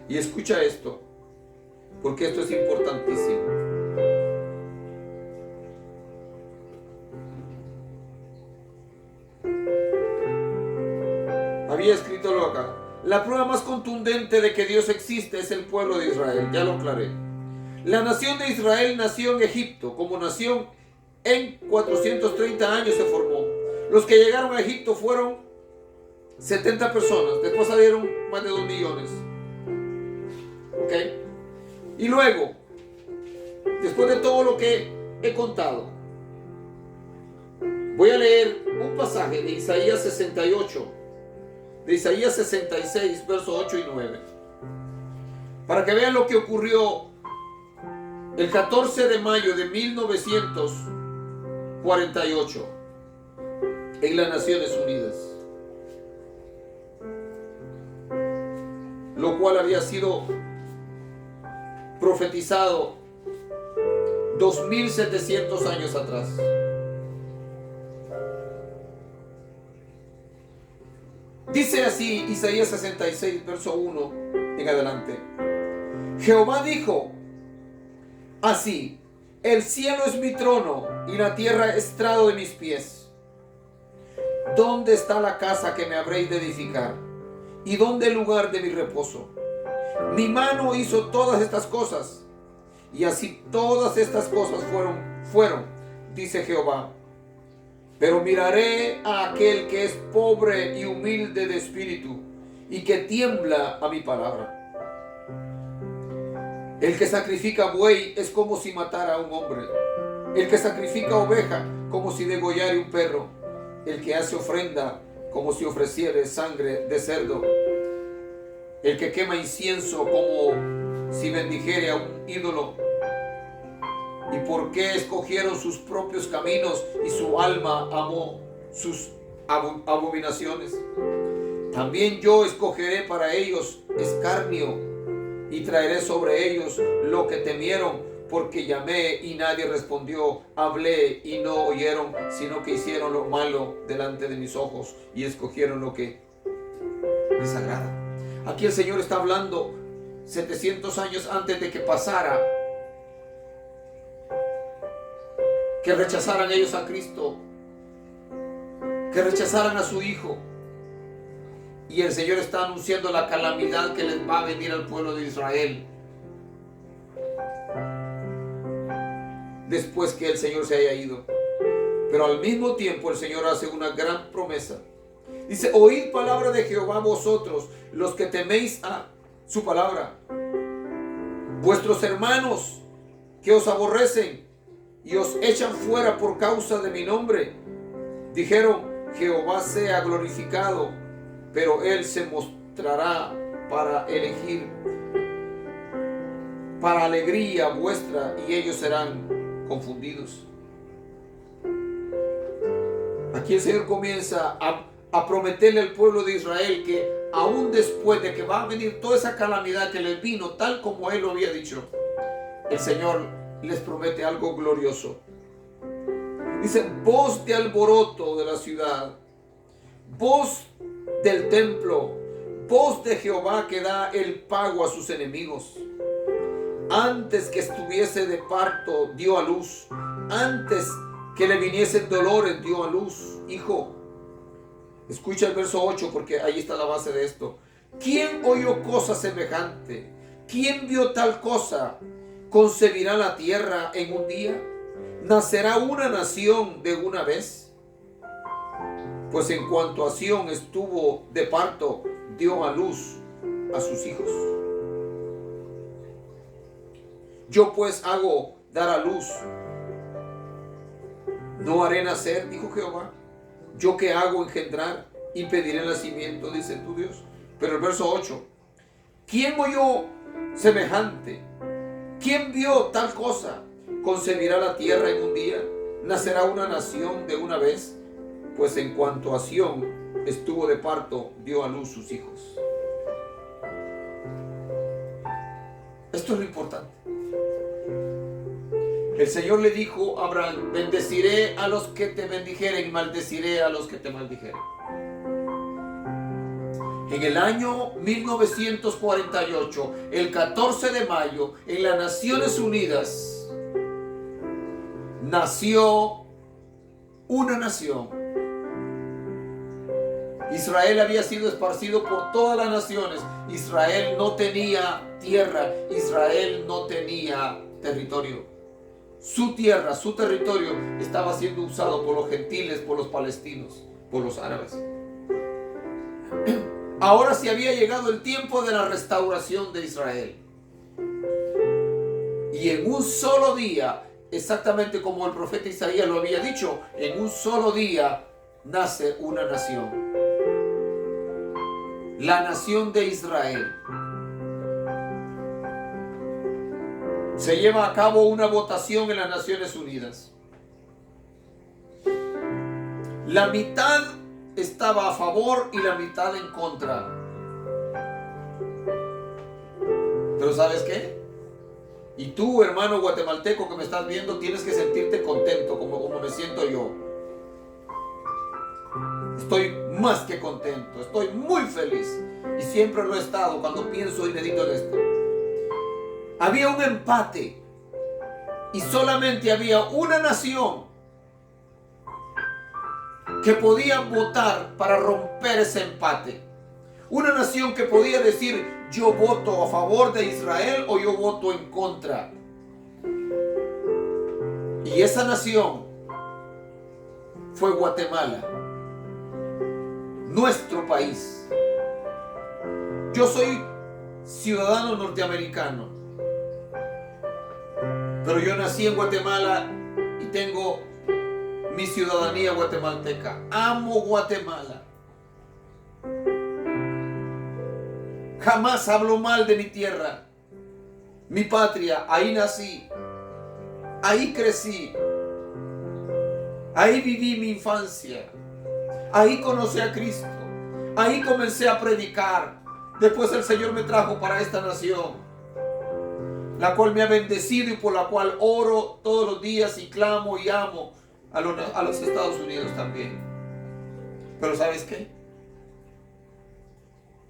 Y escucha esto, porque esto es importantísimo. Había escrito acá: la prueba más contundente de que Dios existe es el pueblo de Israel. Ya lo aclaré. La nación de Israel nació en Egipto. Como nación, en 430 años se formó. Los que llegaron a Egipto fueron 70 personas. Después salieron más de 2 millones. ¿Ok? Y luego, después de todo lo que he contado, voy a leer un pasaje de Isaías 68, de Isaías 66, versos 8 y 9, para que vean lo que ocurrió el 14 de mayo de 1948 en las Naciones Unidas, lo cual había sido profetizado 2700 años atrás. Dice así Isaías 66, verso 1 en adelante: Jehová dijo así: el cielo es mi trono y la tierra estrado de mis pies. ¿Dónde está la casa que me habréis de edificar? ¿Y dónde el lugar de mi reposo? Mi mano hizo todas estas cosas, y así todas estas cosas fueron, dice Jehová. Pero miraré a aquel que es pobre y humilde de espíritu, y que tiembla a mi palabra. El que sacrifica buey es como si matara a un hombre, el que sacrifica oveja como si degollara un perro, el que hace ofrenda como si ofreciere sangre de cerdo, el que quema incienso como si bendijere a un ídolo. ¿Y por qué escogieron sus propios caminos y su alma amó sus abominaciones? También yo escogeré para ellos escarnio y traeré sobre ellos lo que temieron, porque llamé y nadie respondió, hablé y no oyeron, sino que hicieron lo malo delante de mis ojos y escogieron lo que les agrada. Aquí el Señor está hablando 700 años antes de que pasara, que rechazaran ellos a Cristo, que rechazaran a su Hijo. Y el Señor está anunciando la calamidad que les va a venir al pueblo de Israel después que el Señor se haya ido. Pero al mismo tiempo el Señor hace una gran promesa. Dice, oíd palabra de Jehová vosotros, los que teméis a su palabra. Vuestros hermanos que os aborrecen y os echan fuera por causa de mi nombre, dijeron, Jehová sea glorificado, pero Él se mostrará para elegir, para alegría vuestra, y ellos serán confundidos. Aquí el Señor comienza a prometerle al pueblo de Israel que aún después de que va a venir toda esa calamidad que les vino, tal como Él lo había dicho, el Señor les promete algo glorioso. Dice, voz de alboroto de la ciudad, voz del templo, voz de Jehová que da el pago a sus enemigos. Antes que estuviese de parto dio a luz, antes que le viniesen dolores dio a luz hijo. Escucha el verso 8 porque ahí está la base de esto. ¿Quién oyó cosa semejante? ¿Quién vio tal cosa? ¿Concebirá la tierra en un día? ¿Nacerá una nación de una vez? Pues en cuanto a Sión estuvo de parto, dio a luz a sus hijos. Yo pues hago dar a luz, no haré nacer, dijo Jehová. Yo que hago engendrar, impediré el nacimiento, dice tu Dios. Pero el verso 8, ¿quién oyó semejante? ¿Quién vio tal cosa? ¿Concebirá la tierra en un día? ¿Nacerá una nación de una vez? Pues en cuanto a Sión estuvo de parto, dio a luz sus hijos. Esto es lo importante. El Señor le dijo a Abraham, bendeciré a los que te bendijeren y maldeciré a los que te maldijeren. En el año 1948, el 14 de mayo, en las Naciones Unidas, nació una nación. Israel había sido esparcido por todas las naciones. Israel no tenía tierra. Israel no tenía territorio. Su tierra, su territorio estaba siendo usado por los gentiles, por los palestinos, por los árabes. Ahora sí había llegado el tiempo de la restauración de Israel. Y en un solo día, exactamente como el profeta Isaías lo había dicho, en un solo día nace una nación. La nación de Israel. Se lleva a cabo una votación en las Naciones Unidas. La mitad estaba a favor y la mitad en contra. Pero ¿sabes qué? Y tú, hermano guatemalteco que me estás viendo, tienes que sentirte contento como me siento yo. Estoy más que contento, estoy muy feliz. Y siempre lo he estado cuando pienso y medito en esto. Había un empate y solamente había una nación que podía votar para romper ese empate. Una nación que podía decir, yo voto a favor de Israel o yo voto en contra. Y esa nación fue Guatemala, nuestro país. Yo soy ciudadano norteamericano, pero yo nací en Guatemala y mi ciudadanía guatemalteca. Amo Guatemala. Jamás hablo mal de mi tierra, mi patria. Ahí nací, ahí crecí, ahí viví mi infancia, ahí conocí a Cristo, ahí comencé a predicar. Después el Señor me trajo para esta nación, la cual me ha bendecido y por la cual oro todos los días y clamo y amo a los Estados Unidos también. Pero ¿sabes qué?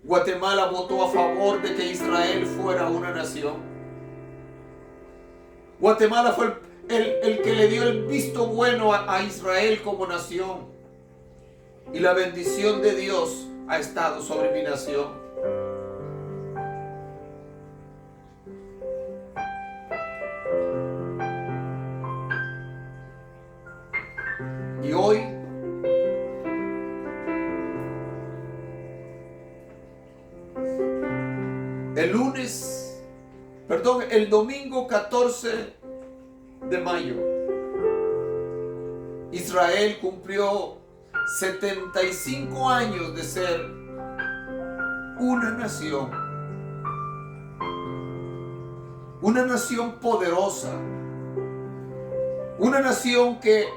Guatemala votó a favor de que Israel fuera una nación. Guatemala fue el que le dio el visto bueno a Israel como nación. Y la bendición de Dios ha estado sobre mi nación. Y hoy el domingo 14 de mayo, Israel cumplió 75 años de ser una nación poderosa, una nación que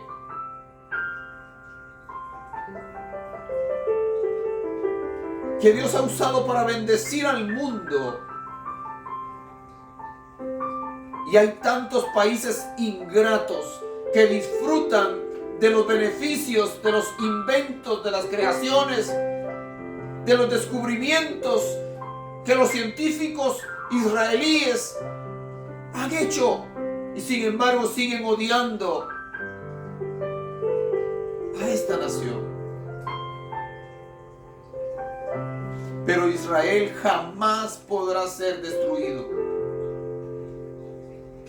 Dios ha usado para bendecir al mundo. Y hay tantos países ingratos que disfrutan de los beneficios, de los inventos, de las creaciones, de los descubrimientos que los científicos israelíes han hecho. Y sin embargo siguen odiando a esta nación. Pero Israel jamás podrá ser destruido.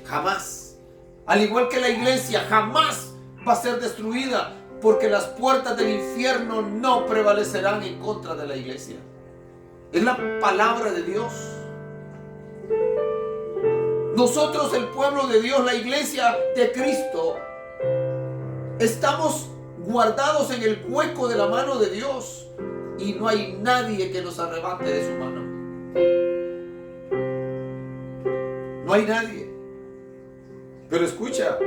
Jamás. Al igual que la iglesia, jamás va a ser destruida, porque las puertas del infierno no prevalecerán en contra de la iglesia. Es la palabra de Dios. Nosotros, el pueblo de Dios, la iglesia de Cristo, estamos guardados en el hueco de la mano de Dios. Y no hay nadie que nos arrebate de su mano. No hay nadie. Pero escucha,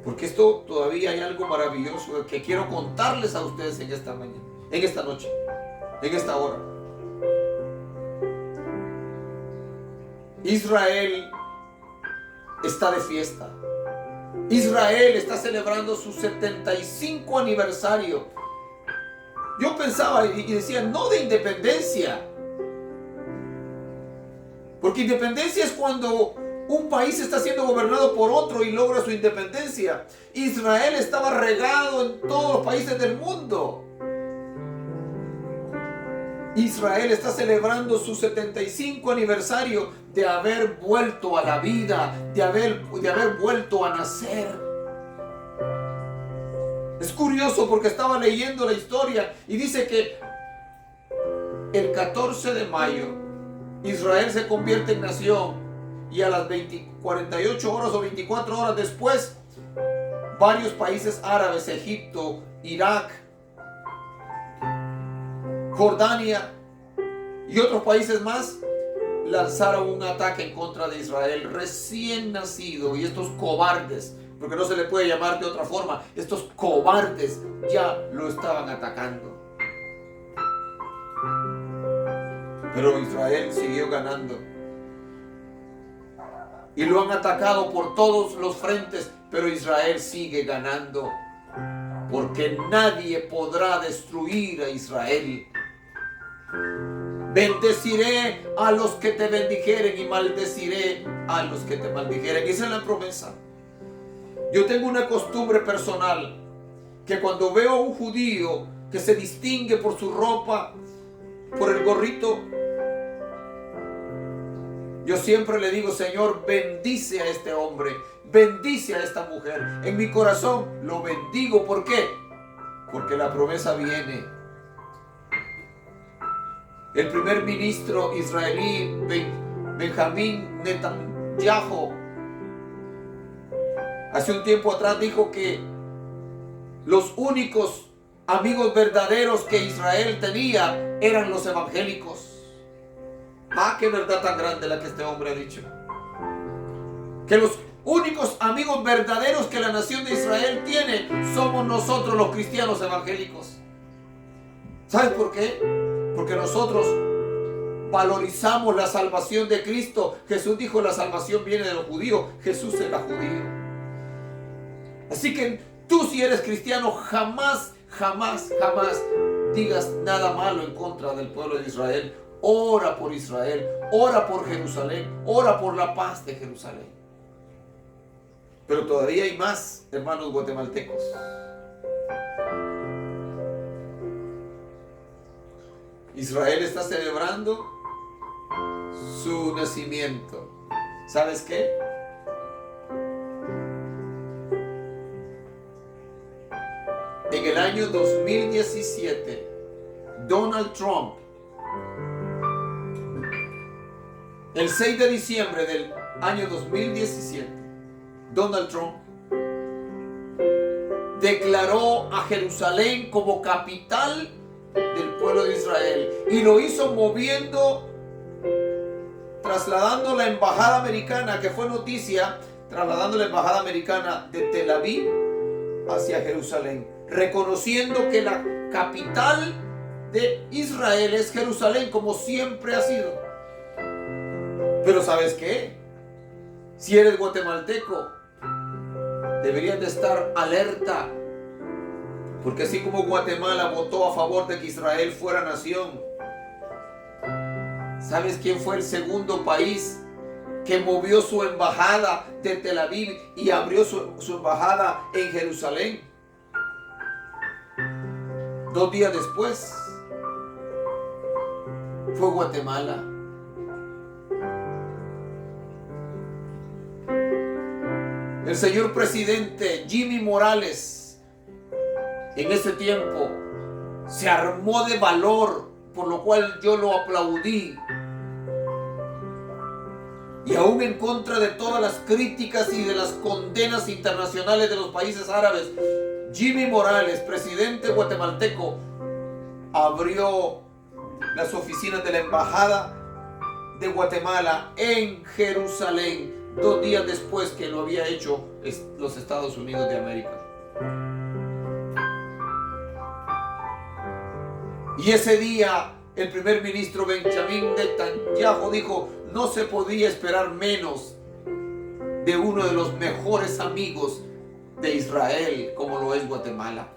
porque esto todavía hay algo maravilloso que quiero contarles a ustedes en esta mañana, en esta noche, en esta hora. Israel está de fiesta. Israel está celebrando su 75 aniversario. Yo pensaba y decía, no de independencia. Porque independencia es cuando un país está siendo gobernado por otro y logra su independencia. Israel estaba regado en todos los países del mundo. Israel está celebrando su 75 aniversario de haber vuelto a la vida, de haber vuelto a nacer. Es curioso porque estaba leyendo la historia y dice que el 14 de mayo Israel se convierte en nación. Y a las 48 horas o 24 horas después, varios países árabes, Egipto, Irak, Jordania y otros países más, lanzaron un ataque en contra de Israel recién nacido. Y estos cobardes, porque no se le puede llamar de otra forma, estos cobardes ya lo estaban atacando. Pero Israel siguió ganando. Y lo han atacado por todos los frentes, pero Israel sigue ganando. Porque nadie podrá destruir a Israel. Bendeciré a los que te bendijeren y maldeciré a los que te maldijeren. Esa es la promesa. Yo tengo una costumbre personal, que cuando veo a un judío que se distingue por su ropa, por el gorrito, yo siempre le digo, Señor, bendice a este hombre, bendice a esta mujer. En mi corazón lo bendigo. ¿Por qué? Porque la promesa viene. El primer ministro israelí, Benjamín Netanyahu, Hace un tiempo atrás dijo que los únicos amigos verdaderos que Israel tenía eran los evangélicos. Ah, qué verdad tan grande la que este hombre ha dicho. Que los únicos amigos verdaderos que la nación de Israel tiene somos nosotros los cristianos evangélicos. ¿Sabes por qué? Porque nosotros valorizamos la salvación de Cristo. Jesús dijo: la salvación viene de los judíos. Jesús era judío. Así que tú, si eres cristiano, jamás digas nada malo en contra del pueblo de Israel. Ora por Israel, ora por Jerusalén, ora por la paz de Jerusalén. Pero todavía hay más, hermanos guatemaltecos. Israel está celebrando su nacimiento. ¿Sabes qué? En el año 2017, Donald Trump, el 6 de diciembre del año 2017, Donald Trump declaró a Jerusalén como capital del pueblo de Israel, y lo hizo trasladando la embajada americana, que fue noticia, trasladando la embajada americana de Tel Aviv hacia Jerusalén, reconociendo que la capital de Israel es Jerusalén, como siempre ha sido. Pero ¿sabes qué? Si eres guatemalteco, deberías de estar alerta, porque así como Guatemala votó a favor de que Israel fuera nación, ¿sabes quién fue el segundo país que movió su embajada de Tel Aviv y abrió su embajada en Jerusalén? 2 días después fue Guatemala. El señor presidente Jimmy Morales en ese tiempo se armó de valor, por lo cual yo lo aplaudí. Y aún en contra de todas las críticas y de las condenas internacionales de los países árabes, Jimmy Morales, presidente guatemalteco, abrió las oficinas de la embajada de Guatemala en Jerusalén 2 días después que lo había hecho los Estados Unidos de América. Y ese día el primer ministro Benjamín Netanyahu dijo: no se podía esperar menos de uno de los mejores amigos de Israel, como lo es Guatemala.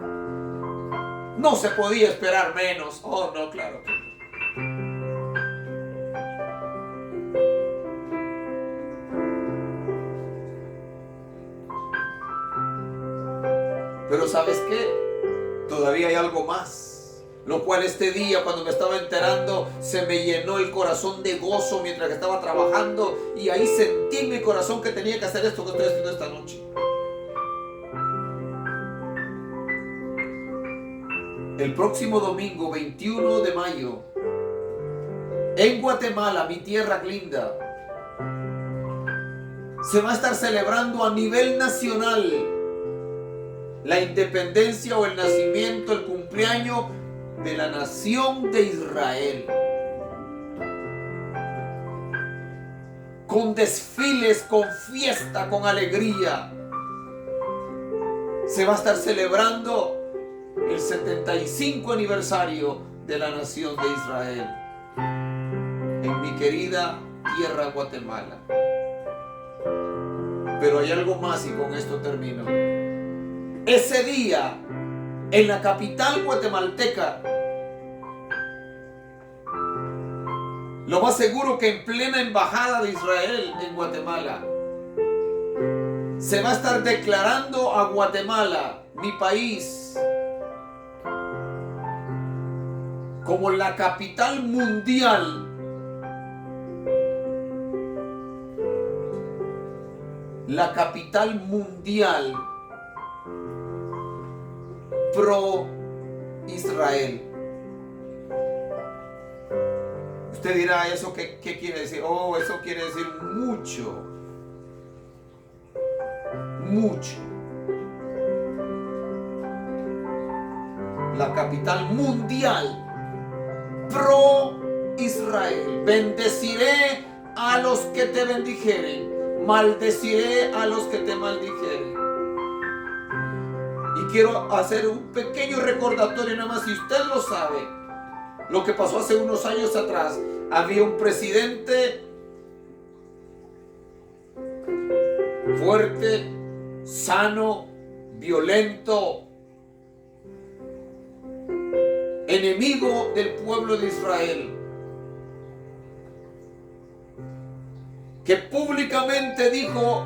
No se podía esperar menos. Oh, no, claro que no. Pero ¿sabes qué? Todavía hay algo más, lo cual este día, cuando me estaba enterando, se me llenó el corazón de gozo mientras que estaba trabajando, y ahí sentí en mi corazón que tenía que hacer esto que estoy haciendo esta noche. El próximo domingo 21 de mayo, en Guatemala, mi tierra linda, se va a estar celebrando a nivel nacional la independencia o el nacimiento, el cumpleaños de la nación de Israel. Con desfiles, con fiesta, con alegría. Se va a estar celebrando el 75 aniversario de la nación de Israel en mi querida tierra Guatemala. Pero hay algo más, y con esto termino. Ese día, en la capital guatemalteca, lo más seguro que en plena embajada de Israel en Guatemala, se va a estar declarando a Guatemala, mi país, como la capital mundial pro Israel. Usted dirá: ¿eso qué quiere decir? Oh, eso quiere decir mucho. mucho. La capital mundial pro Israel. Bendeciré a los que te bendijeren, maldeciré a los que te maldijeren. Y quiero hacer un pequeño recordatorio nada más, si usted lo sabe, lo que pasó hace unos años atrás. Había un presidente fuerte, sano, violento, enemigo del pueblo de Israel, que públicamente dijo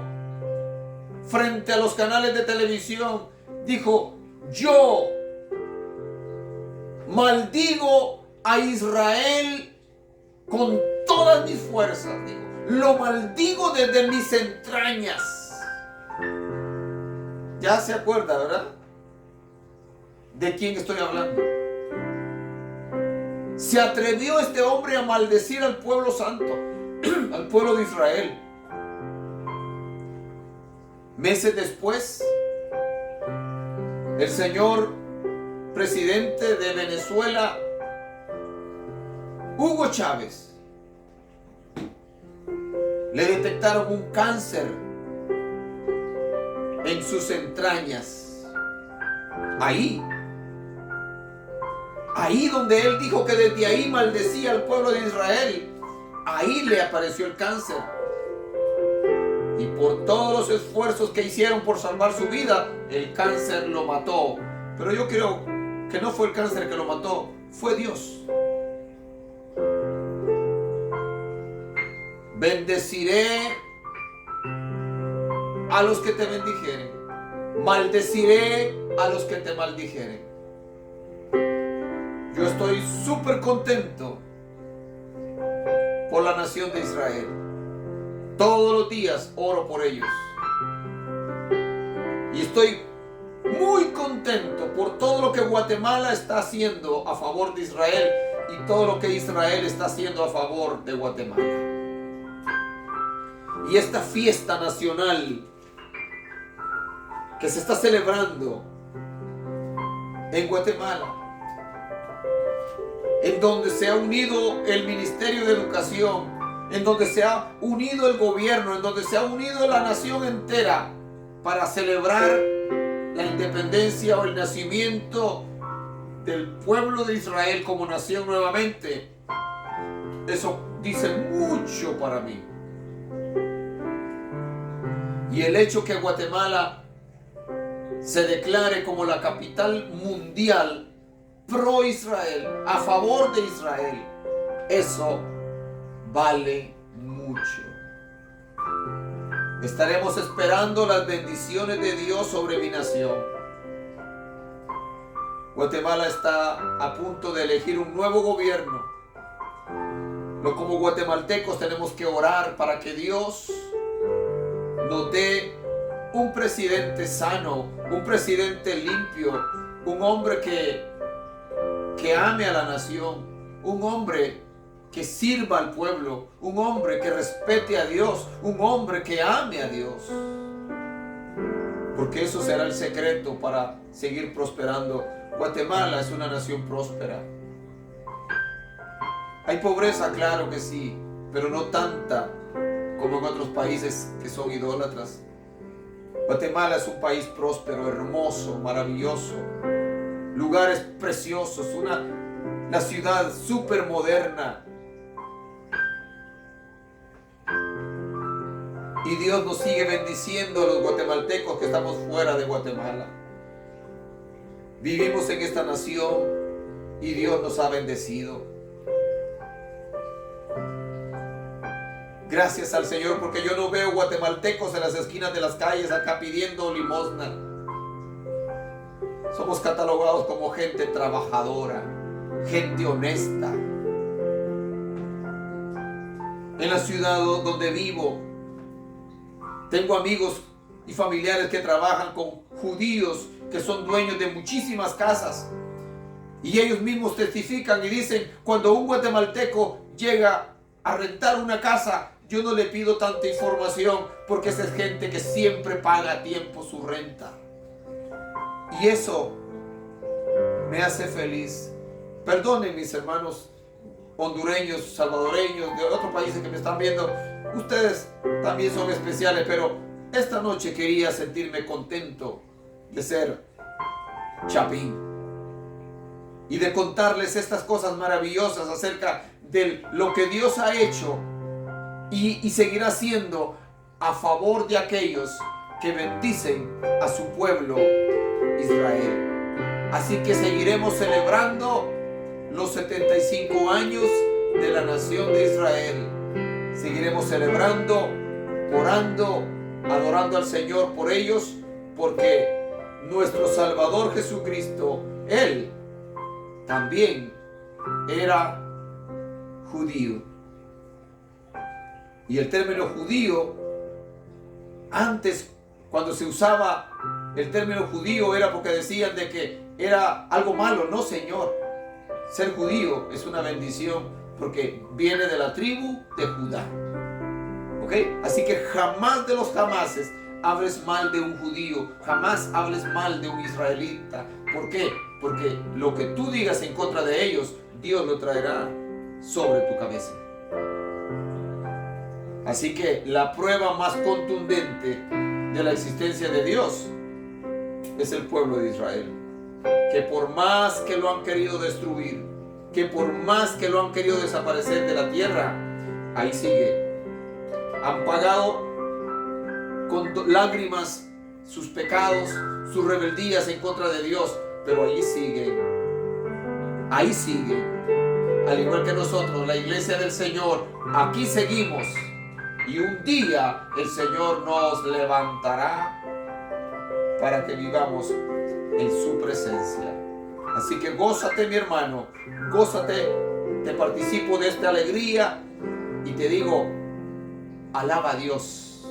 frente a los canales de televisión, dijo: yo maldigo a Israel con todas mis fuerzas, dijo, lo maldigo desde mis entrañas. Ya se acuerda, ¿verdad? ¿De quién estoy hablando? Se atrevió este hombre a maldecir al pueblo santo, al pueblo de Israel. Meses después, el señor presidente de Venezuela, Hugo Chávez, le detectaron un cáncer en sus entrañas. Ahí donde él dijo que desde ahí maldecía al pueblo de Israel, ahí le apareció el cáncer. Y por todos los esfuerzos que hicieron por salvar su vida, el cáncer lo mató. Pero yo creo que no fue el cáncer que lo mató, fue Dios. Bendeciré a los que te bendijeren, maldeciré a los que te maldijeren. Yo estoy súper contento por la nación de Israel. Todos los días oro por ellos. Y estoy muy contento por todo lo que Guatemala está haciendo a favor de Israel y todo lo que Israel está haciendo a favor de Guatemala. Y esta fiesta nacional que se está celebrando en Guatemala, en donde se ha unido el Ministerio de Educación, en donde se ha unido el gobierno, en donde se ha unido la nación entera para celebrar la independencia o el nacimiento del pueblo de Israel como nación nuevamente. Eso dice mucho para mí. Y el hecho que Guatemala se declare como la capital mundial pro Israel, a favor de Israel, eso vale mucho. Estaremos esperando las bendiciones de Dios sobre mi nación. Guatemala está a punto de elegir un nuevo gobierno. Como guatemaltecos tenemos que orar para que Dios nos dé un presidente sano, un presidente limpio, un hombre que ame a la nación, un hombre que sirva al pueblo, un hombre que respete a Dios, un hombre que ame a Dios. Porque eso será el secreto para seguir prosperando. Guatemala es una nación próspera. Hay pobreza, claro que sí, pero no tanta como en otros países que son idólatras. Guatemala es un país próspero, hermoso, maravilloso, lugares preciosos, una ciudad súper moderna. Y Dios nos sigue bendiciendo a los guatemaltecos que estamos fuera de Guatemala. Vivimos en esta nación y Dios nos ha bendecido. Gracias al Señor, porque yo no veo guatemaltecos en las esquinas de las calles acá pidiendo limosna. Somos catalogados como gente trabajadora, gente honesta. En la ciudad donde vivo, tengo amigos y familiares que trabajan con judíos que son dueños de muchísimas casas. Y ellos mismos testifican y dicen, cuando un guatemalteco llega a rentar una casa, yo no le pido tanta información porque esa es gente que siempre paga a tiempo su renta. Y eso me hace feliz. Perdonen mis hermanos hondureños, salvadoreños, de otros países que me están viendo. Ustedes también son especiales, pero esta noche quería sentirme contento de ser chapín y de contarles estas cosas maravillosas acerca de lo que Dios ha hecho y seguirá haciendo a favor de aquellos que bendicen a su pueblo Israel. Así que seguiremos celebrando los 75 años de la nación de Israel. Seguiremos celebrando, orando, adorando al Señor por ellos, porque nuestro Salvador Jesucristo, Él también era judío. Y el término judío, antes cuando se usaba el término judío era porque decían de que era algo malo. No, Señor. Ser judío es una bendición porque viene de la tribu de Judá. ¿Ok? Así que jamás de los jamases hables mal de un judío, jamás hables mal de un israelita. ¿Por qué? Porque lo que tú digas en contra de ellos, Dios lo traerá sobre tu cabeza. Así que la prueba más contundente de la existencia de Dios es el pueblo de Israel, que por más que lo han querido destruir, que por más que lo han querido desaparecer de la tierra, ahí sigue. Han pagado con lágrimas sus pecados, sus rebeldías en contra de Dios, pero ahí sigue. Ahí sigue. Al igual que nosotros, la iglesia del Señor, aquí seguimos. Y un día el Señor nos levantará para que vivamos en su presencia. Así que gózate, mi hermano, gózate, te participo de esta alegría y te digo, alaba a Dios,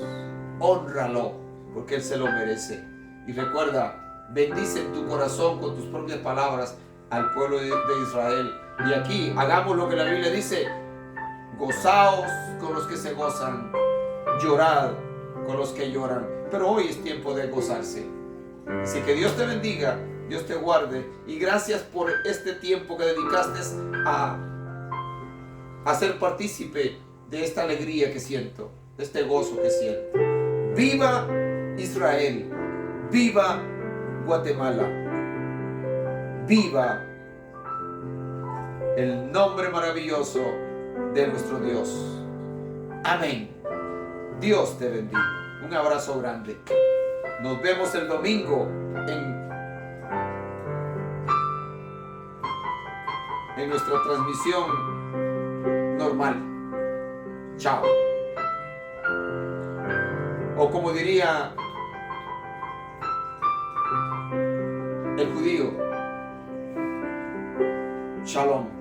hónralo, porque Él se lo merece. Y recuerda, bendice en tu corazón con tus propias palabras al pueblo de Israel. Y aquí hagamos lo que la Biblia dice: gozaos con los que se gozan, llorad con los que lloran. Pero hoy es tiempo de gozarse. Así que Dios te bendiga, Dios te guarde, y gracias por este tiempo que dedicaste a ser partícipe de esta alegría que siento, de este gozo que siento. ¡Viva Israel! ¡Viva Guatemala! ¡Viva el nombre maravilloso de nuestro Dios! Amén. Dios te bendiga. Un abrazo grande. Nos vemos el domingo en nuestra transmisión normal. Chao. O como diría el judío, Shalom.